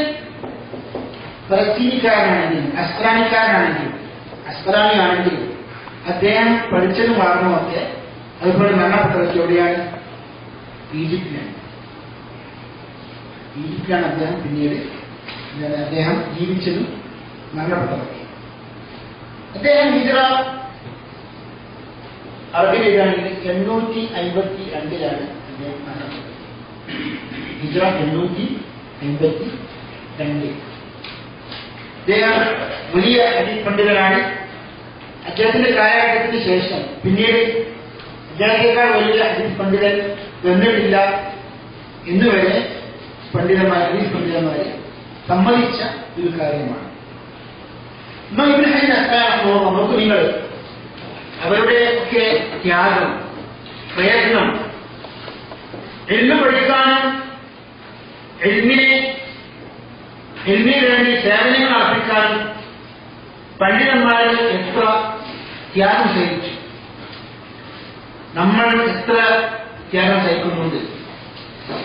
ഫലസ്തീനിക്കാരനാണെങ്കിലും അസ്ഖലാനിയാണെങ്കിലും അദ്ദേഹം പഠിച്ചതും വളർന്നുമൊക്കെ അതുപോലെ മരണപ്പെട്ടതൊക്കെ എവിടെയാണ്? ഈജിപ്തിലാണ് അദ്ദേഹം പിന്നീട് അദ്ദേഹം ജീവിച്ചതും മരണപ്പെട്ടതൊക്കെ. അദ്ദേഹം ഹിജ്റ അറബിയിലാണെങ്കിൽ 852 അദ്ദേഹം മരണപ്പെട്ടത്. ഹിജ്റ 852. അദ്ദേഹം വലിയ ഹദീസ് പണ്ഡിതനാണ്. അദ്ദേഹത്തിന്റെ കാലഘട്ടത്തിന് ശേഷം പിന്നീട് അദ്ദേഹത്തെക്കാൾ വലിയ ഹദീസ് പണ്ഡിതൻ വന്നിട്ടില്ല എന്നുവരെ ഹദീസ് പണ്ഡിതന്മാരെ സമ്മതിച്ച ഒരു കാര്യമാണ്. ഇബ്നു ഹജർ അസ്ഖലാനി നമുക്ക് നിങ്ങൾ അവരുടെ ഒക്കെ ത്യാഗം, പ്രയത്നം, ഇൽമ് പഠിക്കാനും ഇൽമിന് വേണ്ടി സേവനങ്ങൾ അർപ്പിക്കാനും പണ്ഡിതന്മാർ എത്ര ത്യാഗം സഹിച്ചു, നമ്മൾ എത്ര ത്യാഗം സഹിക്കുന്നുണ്ട്.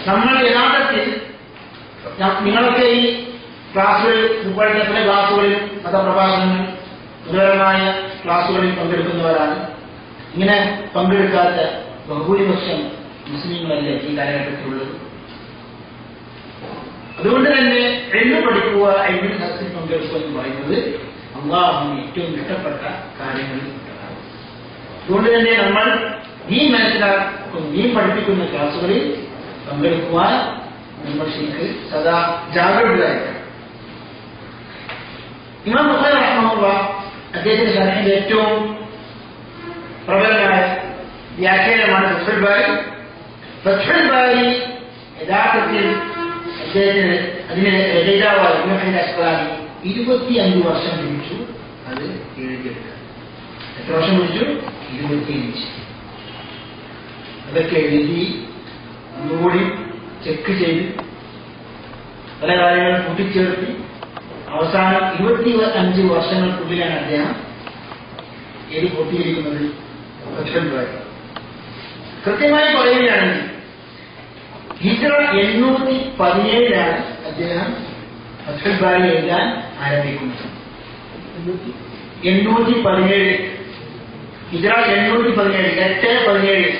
നമ്മൾ യഥാർത്ഥത്തിൽ നിങ്ങളൊക്കെ ഈ ക്ലാസ്സുകളിൽ ഇതുപോലെ എത്ര ക്ലാസ്സുകളിൽ മതപ്രഭാഷണങ്ങൾ ഗുരുതരമായ ക്ലാസ്സുകളിൽ പങ്കെടുക്കുന്നവരാണ്. ഇങ്ങനെ പങ്കെടുക്കാത്ത ബഹുഭൂരിപക്ഷം മുസ്ലിങ്ങളല്ലേ ഈ കാലഘട്ടത്തിലുള്ളത്. അതുകൊണ്ട് തന്നെ ഇൽമ് പഠിക്കുക, ഇൽമിന്റെ സദസ്സിൽ പങ്കെടുക്കുക എന്ന് പറയുന്നത് അല്ലാഹുവിന് ഏറ്റവും ഇഷ്ടപ്പെട്ട കാര്യങ്ങളിൽ ഉള്ളതാണ്. അതുകൊണ്ട് തന്നെ നമ്മൾ നീ മനസ്സിലാക്കുന്ന നീ പഠിപ്പിക്കുന്ന ക്ലാസ്സുകളിൽ പങ്കെടുക്കുവാൻ നമ്മൾ ശരിക്ക് സദാ ജാഗ്രതരായിരിക്കണം. ഇമാം ബുഖാരി റഹിമഹുല്ലാഹ് അദ്ദേഹത്തിന്റെ ശറഹിന്റെ ഏറ്റവും പ്രബലമായ വ്യാഖ്യാനമാണ് ഫത്ഹുൽ ബാരി. ഫത്ഹുൽ ബാരി യഥാർത്ഥത്തിൽ അദ്ദേഹത്തിന് അതിന് രചയിതാവായ ഇബ്നു ഹജർ അസ്ഖലാനി 25 വർഷം പിടിച്ചു അത് എഴുതിയെടുക്കാൻ. എത്ര വർഷം പിടിച്ചു? 25. അതൊക്കെ എഴുതി ഒന്നുകൂടി ചെക്ക് ചെയ്ത് പല കാര്യങ്ങളും കൂട്ടിച്ചേർത്തി അവസാനം 25 വർഷങ്ങൾക്കുള്ളിലാണ് അദ്ദേഹം എഴുതി പൂർത്തീകരിക്കുന്നത് ഫത്ഹുൽ ബാരി. കൃത്യമായി പറയുകയാണെങ്കിൽ ഹിജ്റ 817 അദ്ദേഹം ഫത്ഹുൽ ബാരി എഴുതാൻ ആരംഭിക്കുന്നത്. 817 ഹിജ്റ 817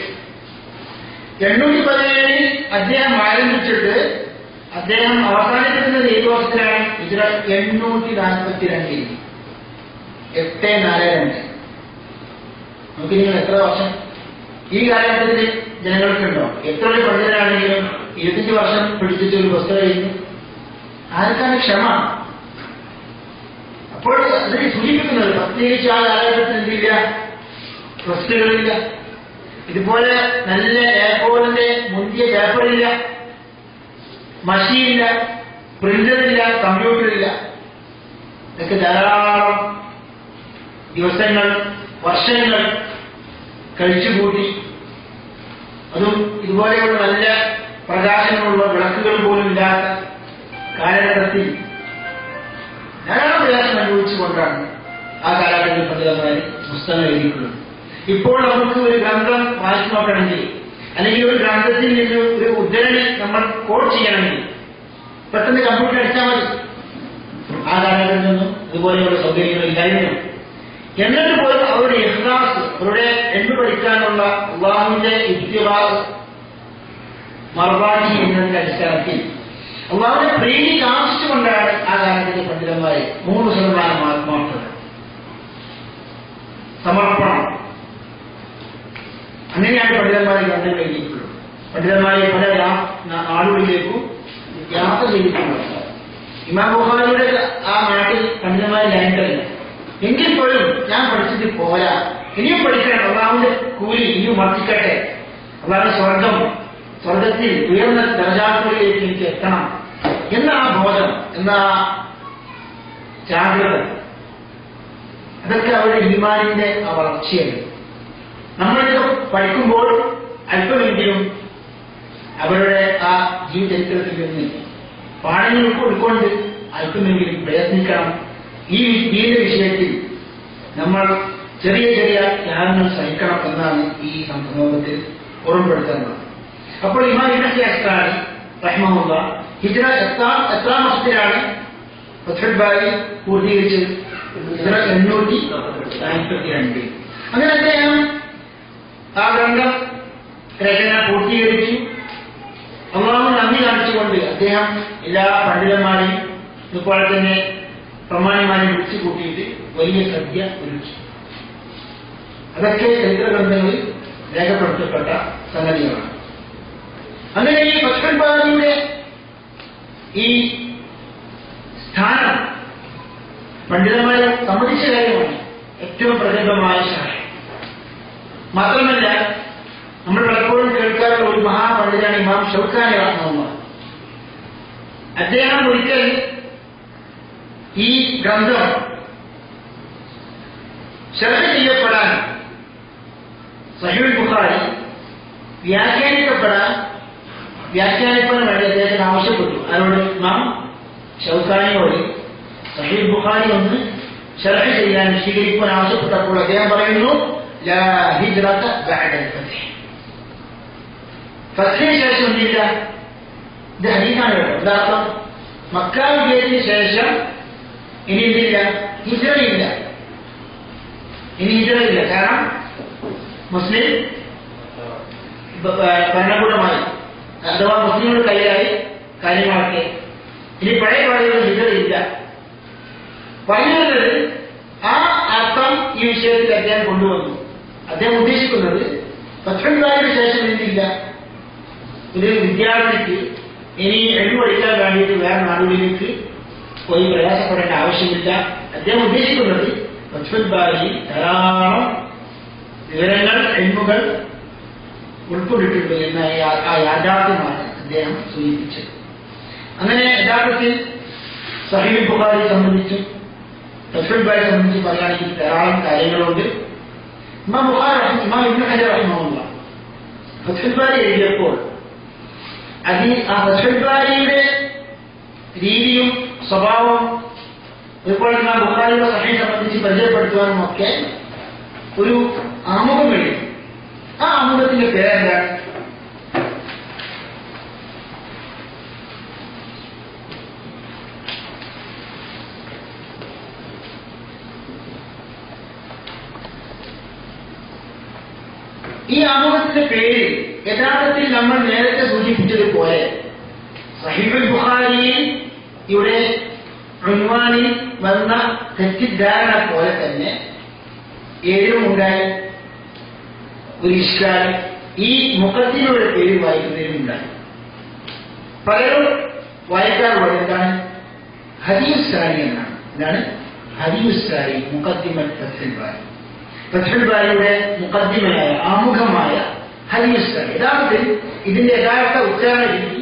817 അദ്ദേഹം ആരംഭിച്ചിട്ട് അദ്ദേഹം അവസാനിപ്പിക്കുന്നത് 7 വർഷത്തിലാണ്. ഹിജ്റ 842 842. നമുക്ക് നിങ്ങൾ എത്ര വർഷം ഈ കാലഘട്ടത്തിൽ ജനങ്ങൾക്കുണ്ടോ? എത്ര വലിയ പണ്ഡിതനാണെങ്കിലും 25 വർഷം പിടിച്ചിട്ട് ഒരു പുസ്തകം എഴുതുന്നു. ആർക്കാണ് ക്ഷമ? അപ്പോൾ അതിന് സൂചിപ്പിക്കുന്നത് പ്രത്യേകിച്ച് ആ കാലഘട്ടത്തിൽ എന്തില്ല, പ്രസ്സുകളില്ല, ഇതുപോലെ നല്ല എയർപോർട്ടിന്റെ മുന്തിയ പേപ്പറില്ല, മഷിയില്ല, പ്രിന്ററില്ല, കമ്പ്യൂട്ടറില്ല. ഇതൊക്കെ ധാരാളം ദിവസങ്ങൾ വർഷങ്ങൾ കഴിച്ചുകൂട്ടി അതും ഇതുപോലെയുള്ള നല്ല പ്രകാശങ്ങളുള്ള വിളക്കുകൾ പോലും ഇല്ലാത്ത കാലഘട്ടത്തിൽ ധാരാളം പ്രയാസം അനുഭവിച്ചുകൊണ്ടാണ് ആ കാലഘട്ടത്തിൽ പണ്ഡിതന്മാർ പുസ്തകം എഴുതിയിട്ടുള്ളത്. ഇപ്പോൾ നമുക്ക് ഒരു ഗ്രന്ഥം വായിച്ചു നോക്കണമെങ്കിൽ അല്ലെങ്കിൽ ഒരു ഗ്രന്ഥത്തിൽ നിന്ന് ഒരു ഉദ്ധരണി നമ്മൾ കോഡ് ചെയ്യണമെങ്കിൽ പെട്ടെന്ന് കമ്പ്യൂട്ടർ അടിച്ചാൽ മതി. ആ കാലഘട്ടത്തിൽ നിന്നും ഇതുപോലെയുള്ള സൗകര്യങ്ങളില്ലായിരുന്നു. എന്നിട്ട് പോലും അവരുടെ ഇഖ്ലാസ്, അവരുടെ എണ്ണു പഠിക്കാനുള്ള അള്ളാഹുവിന്റെ ഇത്തിബാഅ് മർവാദി എന്നതിന്റെ അടിസ്ഥാനത്തിൽ അള്ളാഹുവിന്റെ പ്രീതി കാണിച്ചുകൊണ്ടാണ് ആ കാലഘട്ടത്തിലെ പണ്ഡിതന്മാരെ 100% ആത്മാർത്ഥത, സമർപ്പണം, അങ്ങനെയാണ് പണ്ഡിതന്മാരെ ഗ്രന്ഥങ്ങൾ എഴുതിയിട്ടുള്ളത്. പണ്ഡിതന്മാരെ പല നാടുകളിലേക്കും യാത്ര ചെയ്തിട്ടുള്ളത്. ഇമാം ബുഖാരിയുടെ ആ നാട്ടിൽ പണ്ഡിതന്മാരെ ലൈൻഡല്ല. എങ്കിൽ പോലും ഞാൻ പഠിച്ചിട്ട് പോരാ, ഇനിയും പഠിക്കണം, അള്ളാഹുവിന്റെ കൂലി ഇനിയും വർദ്ധിക്കട്ടെ, അള്ളാഹുവിന്റെ സ്വർഗത്തിൽ ഉയർന്ന ദർജാക്കളിലേക്ക് എനിക്ക് എത്തണം എന്ന ആ ബോധം, എന്ന ജാഗ്രത, അതൊക്കെ അവരുടെ ഈമാനിന്റെ ആ വളർച്ചയാണ്. നമ്മളിത് പഠിക്കുമ്പോൾ അല്പമെങ്കിലും അവരുടെ ആ ജീവചരിത്രത്തിൽ നിന്ന് പാഠങ്ങൾ ഉൾക്കൊണ്ട് അല്പമെങ്കിലും പ്രയത്നിക്കണം. ഈ വിഷയത്തിൽ നമ്മൾ ചെറിയ ചെറിയ ത്യാഗങ്ങൾ സഹിക്കണം എന്നാണ് ഈ സന്ദർഭത്തിൽ ഓർമ്മപ്പെടുത്താനുള്ളത്. അപ്പോൾ ഇമാം ഇബ്നു അസ്കാരി റഹിമഹുല്ലാഹ് ഹിജ്റ എത്രാം വർഷത്തിലാണ് ഫത്ഹുൽ ബാരി പൂർത്തീകരിച്ചത്? ഹിജ്റ 842. അങ്ങനെ അദ്ദേഹം ആ ഗ്രന്ഥം രചന പൂർത്തീകരിച്ചു. അള്ളാഹു നന്ദി കാണിച്ചുകൊണ്ട് അദ്ദേഹം എല്ലാ പണ്ഡിതന്മാരെയും ഇതുപോലെ തന്നെ പ്രമാണിമാരെ വിളിച്ചു കൂട്ടിയിട്ട് വലിയ സദ്യ ഒരുക്കി. അതൊക്കെ ചരിത്ര ഗ്രന്ഥങ്ങളിൽ രേഖപ്പെടുത്തപ്പെട്ട സംഗതികളാണ്. അങ്ങനെ ഈ ഫത്ഹുൽ ബാരിയുടെ ഈ സ്ഥാനം പണ്ഡിതന്മാരെ സമ്മതിച്ച കാര്യമാണ്. ഏറ്റവും പ്രഗത്ഭമായ ശാഖ മാത്രമല്ല, നമ്മൾ പലപ്പോഴും കേൾക്കാറുള്ള ഒരു മഹാപണ്ഡിതനാണ് ഇമാം ഷൗക്കാനി റഹ്മത്തുള്ളാഹി. അദ്ദേഹം ഒരിക്കൽ ഈ ഗ്രന്ഥം ശർഹ് ചെയ്യപ്പെടാൻ, സഹീഹുൽ ബുഖാരി വ്യാഖ്യാനിക്കാൻ വേണ്ടി അദ്ദേഹത്തിന് ആവശ്യപ്പെട്ടു. ആരോട്? ഇമാം ഷൗക്കാനിയോട് സഹീഹുൽ ബുഖാരി ഒന്ന് ശർഹ് ചെയ്യാൻ, വിശദീകരിക്കാൻ ആവശ്യപ്പെട്ടപ്പോൾ അദ്ദേഹം പറയുന്നു, ലാ ഹിജ്റത ബഅദൽ ഫത്ഹ്. ഫത്ഹിന് ശേഷം ഒന്നില്ല. ഇത് ഹദീസാണ് കേട്ടോ. എന്താർത്ഥം? മക്ക വിജയത്തിന് ശേഷം ഇനി എന്തില്ല? ഹിജ്റയില്ല. ഇനി ഹിജ്റയില്ല. കാരണം മുസ്ലിം ഭരണകൂടമായി, അഥവാ മുസ്ലിങ്ങളുടെ കയ്യിലായി കാര്യങ്ങളൊക്കെ. ഇനി പഴയ പാടുകൾ ഹിജ്റയില്ല. പറയുന്നത് ആ അർത്ഥം ഈ വിഷയത്തിൽ അദ്ദേഹം കൊണ്ടുവന്നു. അദ്ദേഹം ഉദ്ദേശിക്കുന്നത് ഫത്ഹുൽ ബാരിക്ക് ശേഷം എന്തില്ല? ഒരു വിദ്യാർത്ഥിക്ക് ഇനി എഴുതി പഠിക്കാൻ വേണ്ടിയിട്ട് വേറെ നാടുകളിലേക്ക് പോയി പ്രയാസപ്പെടേണ്ട ആവശ്യമില്ല. അദ്ദേഹം ഉദ്ദേശിക്കുന്നത് ഫത്ഹുൽ ബാരിയിൽ ധാരാളം വിവരങ്ങൾ, എണ്ണുകൾ ഉൾക്കൊണ്ടിട്ടുണ്ട് എന്ന ആ യാഥാർത്ഥ്യമാണ് അദ്ദേഹം സൂചിപ്പിച്ചത്. അങ്ങനെ യഥാർത്ഥത്തിൽ സഹീഹുൽ ബുഖാരിയെ സംബന്ധിച്ചും ഫത്ഹുൽ ബാരിയെ സംബന്ധിച്ച് പറയുകയാണെങ്കിൽ ധാരാളം കാര്യങ്ങളുണ്ട്. ഇമാം ഇബ്നു ഹജർ റഹിമഹുല്ലാഹ് ഫത്ഹുൽ ബാരി എഴുതിയപ്പോൾ ആ ഫത്ഹുൽ ബാരിയുടെ രീതിയും സ്വഭാവവും അതുപോലെ ഇമാം ബുഖാരിയുടെ സഹീഹ് സംബന്ധിച്ച് പരിചയപ്പെടുത്തുവാനും ഒക്കെ ഒരു ആമുഖം എഴുതി. ആ ആമുഖത്തിന്റെ പേരെന്താണ്? ഈ ആമുഖത്തിന്റെ പേര് യഥാർത്ഥത്തിൽ നമ്മൾ നേരത്തെ സൂചിപ്പിച്ചതുപോലെ സഹീഹുൽ ബുഖാരിയിൽ ഇവിടെ ഉൻവാനിൽ വന്ന തെറ്റിദ്ധാരണ പോലെ തന്നെ ഏതിലും ഉണ്ടായി ഒരു ഇഷ്കാൽ ഈ മുഖദ്ദിമയുടെ പേര് വായിക്കുന്നതിനും ഉണ്ടായി. പലരും വായിക്കാറുള്ളത് എന്താണ്? ഹദീസുസാരി എന്നാണ്. എന്താണ് ഹദീസുസാരി? മുഖദ്ദിമത്ത് ഫത്ഹുൽ ബാരി. ഫത്ഹുൽ ബാരിയുടെ മുഖദ്ദിമയായ ആമുഖമായ ഹദീസുസാരി. യഥാർത്ഥത്തിൽ ഇതിന്റെ യഥാർത്ഥ ഉച്ചാരണ രീതി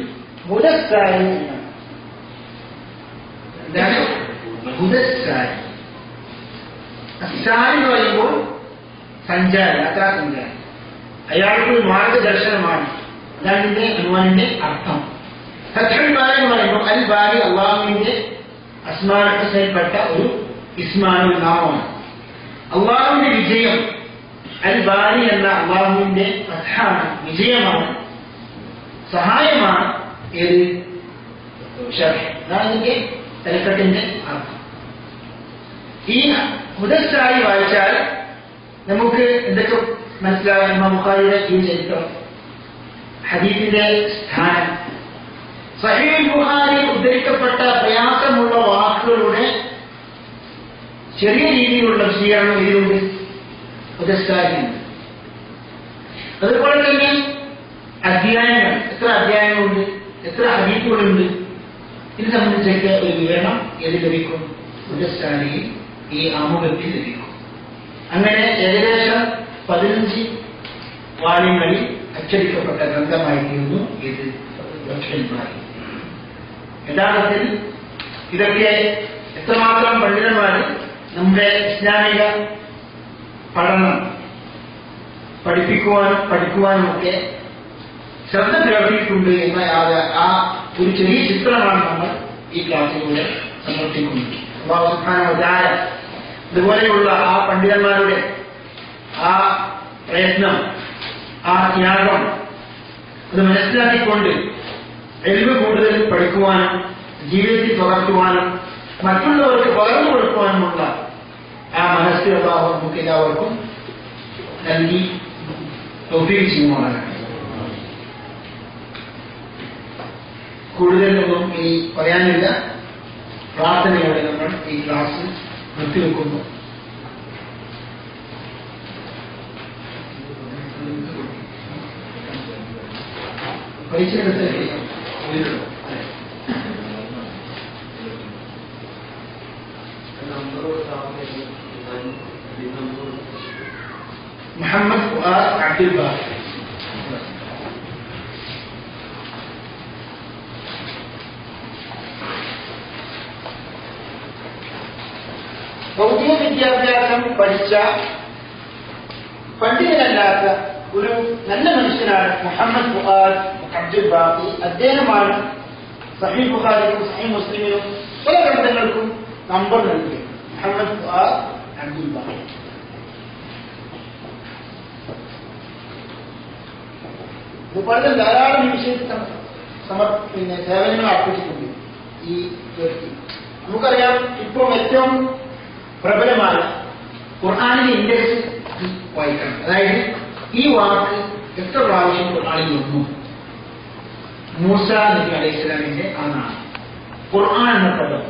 മുദസ്സാരി എന്നാണ്. എന്താണ് മുദസ്സാരി? സാരി എന്ന് പറയുമ്പോൾ സഞ്ചാരി, യാത്രാസഞ്ചാരി. അയാൾക്ക് മാർഗദർശനമാണ് അതാണ് ഇതിന്റെ അനുമാനിന്റെ അർത്ഥം. ഫത്ഹുൽ ബാരി എന്ന് പറയുമ്പോൾ അൽ ബാരി അള്ളാഹുവിന്റെ അസ്മാഉൽ ഹുസ്നയിൽപ്പെട്ട ഒരു ഇസ്മാണ്, നാമമാണ്. അള്ളാഹുവിന്റെ വിജയം അൽ ബാരി എന്ന അള്ളാഹുവിന്റെ ഫത്ഹാണ്, വിജയമാണ്, സഹായമാണ്. ഏത് ഷർഹ്, അതാണ് ഇതിന്റെ തലക്കെട്ടിന്റെ അർത്ഥം. ഈ മുദസ്സായി വായിച്ചാൽ നമുക്ക് എന്തൊക്കെ മനസ്സിലാകാൻ? ഇമാം ബുഖാരിയുടെ ഈ ചരിത്രം, ഹദീസിന്റെ സ്ഥാനം, സഹീഹുൽ ബുഖാരിയിൽ ഉദ്ധരിക്കപ്പെട്ട പ്രയാസമുള്ള വാക്കുകളുടെ ചെറിയ രീതിയിലുള്ള വിശദീകരണം ഇതിലുണ്ട്, മുദസ്സായിലുണ്ട്. അതുപോലെ തന്നെ അധ്യായങ്ങൾ, എത്ര അധ്യായങ്ങളുണ്ട്, എത്ര ഹദീസുകളുണ്ട്, ഇത് സംബന്ധിച്ചൊക്കെ ഒരു വിവരണം ഏത് ലഭിക്കും? മുദസ്സായിയിൽ ഈ ആമുഖത്തിൽ ലഭിക്കും. അങ്ങനെ ഏകദേശം 15 വാള്യങ്ങളിൽ അച്ചടിക്കപ്പെട്ട ഗ്രന്ഥമായിരുന്നു ഇത് ഫത്ഹുൽ ബാരി. യഥാർത്ഥത്തിൽ ഇതൊക്കെ എത്രമാത്രം പണ്ഡിതന്മാർ നമ്മുടെ ഇസ്ലാമിക പഠനം പഠിക്കുവാനും ഒക്കെ ശ്രദ്ധ പുലർത്തിയിട്ടുണ്ട് എന്ന ആ ഒരു ചെറിയ ചിത്രമാണ് നമ്മൾ ഈ ക്ലാസ്സിലൂടെ സമർപ്പിക്കുന്നത്. അല്ലാഹു സുബ്ഹാനഹു വ തആല ഇതുപോലെയുള്ള ആ പണ്ഡിതന്മാരുടെ ആ പ്രയത്നം, ആ ത്യാഗം അത് മനസ്സിലാക്കിക്കൊണ്ട് എൽമ് കൂടുതൽ പഠിക്കുവാനും ജീവിതത്തിൽ പകർത്തുവാനും മറ്റുള്ളവർക്ക് പകർന്നു കൊടുക്കുവാനുമുള്ള ആ മനസ്സ് അല്ലാഹു നമുക്ക് എല്ലാവർക്കും നൽകി തൗഫീഖ് ചെയ്യുവാനാണ്. കൂടുതലൊന്നും ഇനി പറയാനില്ല. പ്രാർത്ഥനയോടെ നമ്മൾ ഈ ക്ലാസ് നിർത്തിവെക്കുന്നു. പരിചയപ്പെടുത്തേ മുഹമ്മദ് ഫുആദ് അബ്ദുൽ ബാഖി. ഭൗതിക വിദ്യാഭ്യാസം പഠിച്ച പണ്ഡിതനല്ലാത്ത ഒരു നല്ല മനുഷ്യനാണ് മുഹമ്മദ് ഫുആദ് അബ്ദുൽ ബാഖി. അദ്ദേഹമാണ് സഹീഹ് ബുഖാരിക്കും സഹീഹ് മുസ്ലിമിനും പല ഗ്രന്ഥങ്ങൾക്കും നമ്പർ നൽകി. മുഹമ്മദ് ഫുആദ് അബ്ദുൽ ബാഖി ഇതുപോലെ ധാരാളം ഈ വിഷയത്തിൽ സേവനങ്ങൾ അർപ്പിച്ചിട്ടുണ്ട് ഈ വ്യക്തി. നമുക്കറിയാം, ഇപ്പോൾ ഏറ്റവും പ്രബലമായ ഖുർആനിലെ ഇൻഡെക്സ് വായിക്കണം. അതായത് ഈ വാക്ക് എത്ര പ്രാവശ്യം ഖുർആനിൽ വന്നു. മൂസ നബി അലൈഹി സ്വലാമിന്റെ ആ നാമം, ഖുർആൻ എന്ന പദം,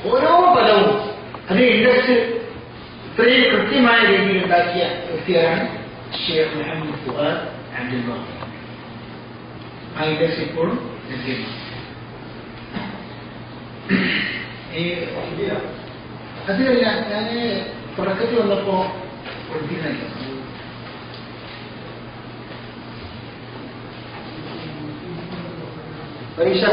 ഓരോ പദവും അത് ഇൻഡെക്സ് ഇത്രയും കൃത്യമായ രീതിയിൽ ഉണ്ടാക്കിയ വ്യക്തിയാണ് ഷെയ്ഖ് മുഹമ്മദ് ഫുആദ് അബ്ദുൽ ബാഖി. ആ ഇൻഡെക്സ് ഇപ്പോഴും ലഭ്യമാണ്. അതിലല്ല, ഞാൻ തുടക്കത്തിൽ വന്നപ്പോ കൊടുത്തിരുന്നല്ലോ. പരീക്ഷ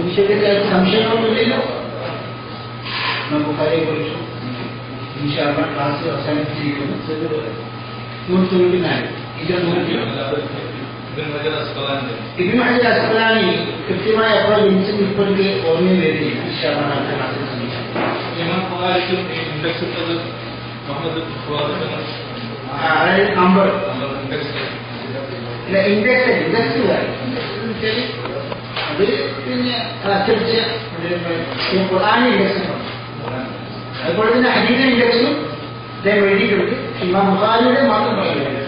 വിഷയത്തിൽ സംശയങ്ങളൊന്നുമില്ലല്ലോ. നമുക്ക് കാര്യത്തെക്കുറിച്ചും ഇൻഷാഅല്ലാഹ് ക്ലാസ് അവസാനിപ്പിച്ചിരിക്കുന്നു. 174 ഇബ്നു ഹജർ അസ്ഖലാനി കൃത്യമായ എപ്പോഴും ജനിച്ചത് ഇപ്പോഴേക്ക് ഓർമ്മയിൽ വരുന്നില്ല. അതായത് നമ്പർ ഇൻഡെക്സ് അത് പിന്നെ അതനുസരിച്ച് ഖുർആനിലെ ഇൻഡെക്സ് അതുപോലെ തന്നെ ഹദീസിന്റെ ഇൻഡെക്സും അദ്ദേഹം എഴുതിയിട്ടുണ്ട്. ഇമാം ബുഖാരിയുടെ മാത്രം പറയുന്നത്.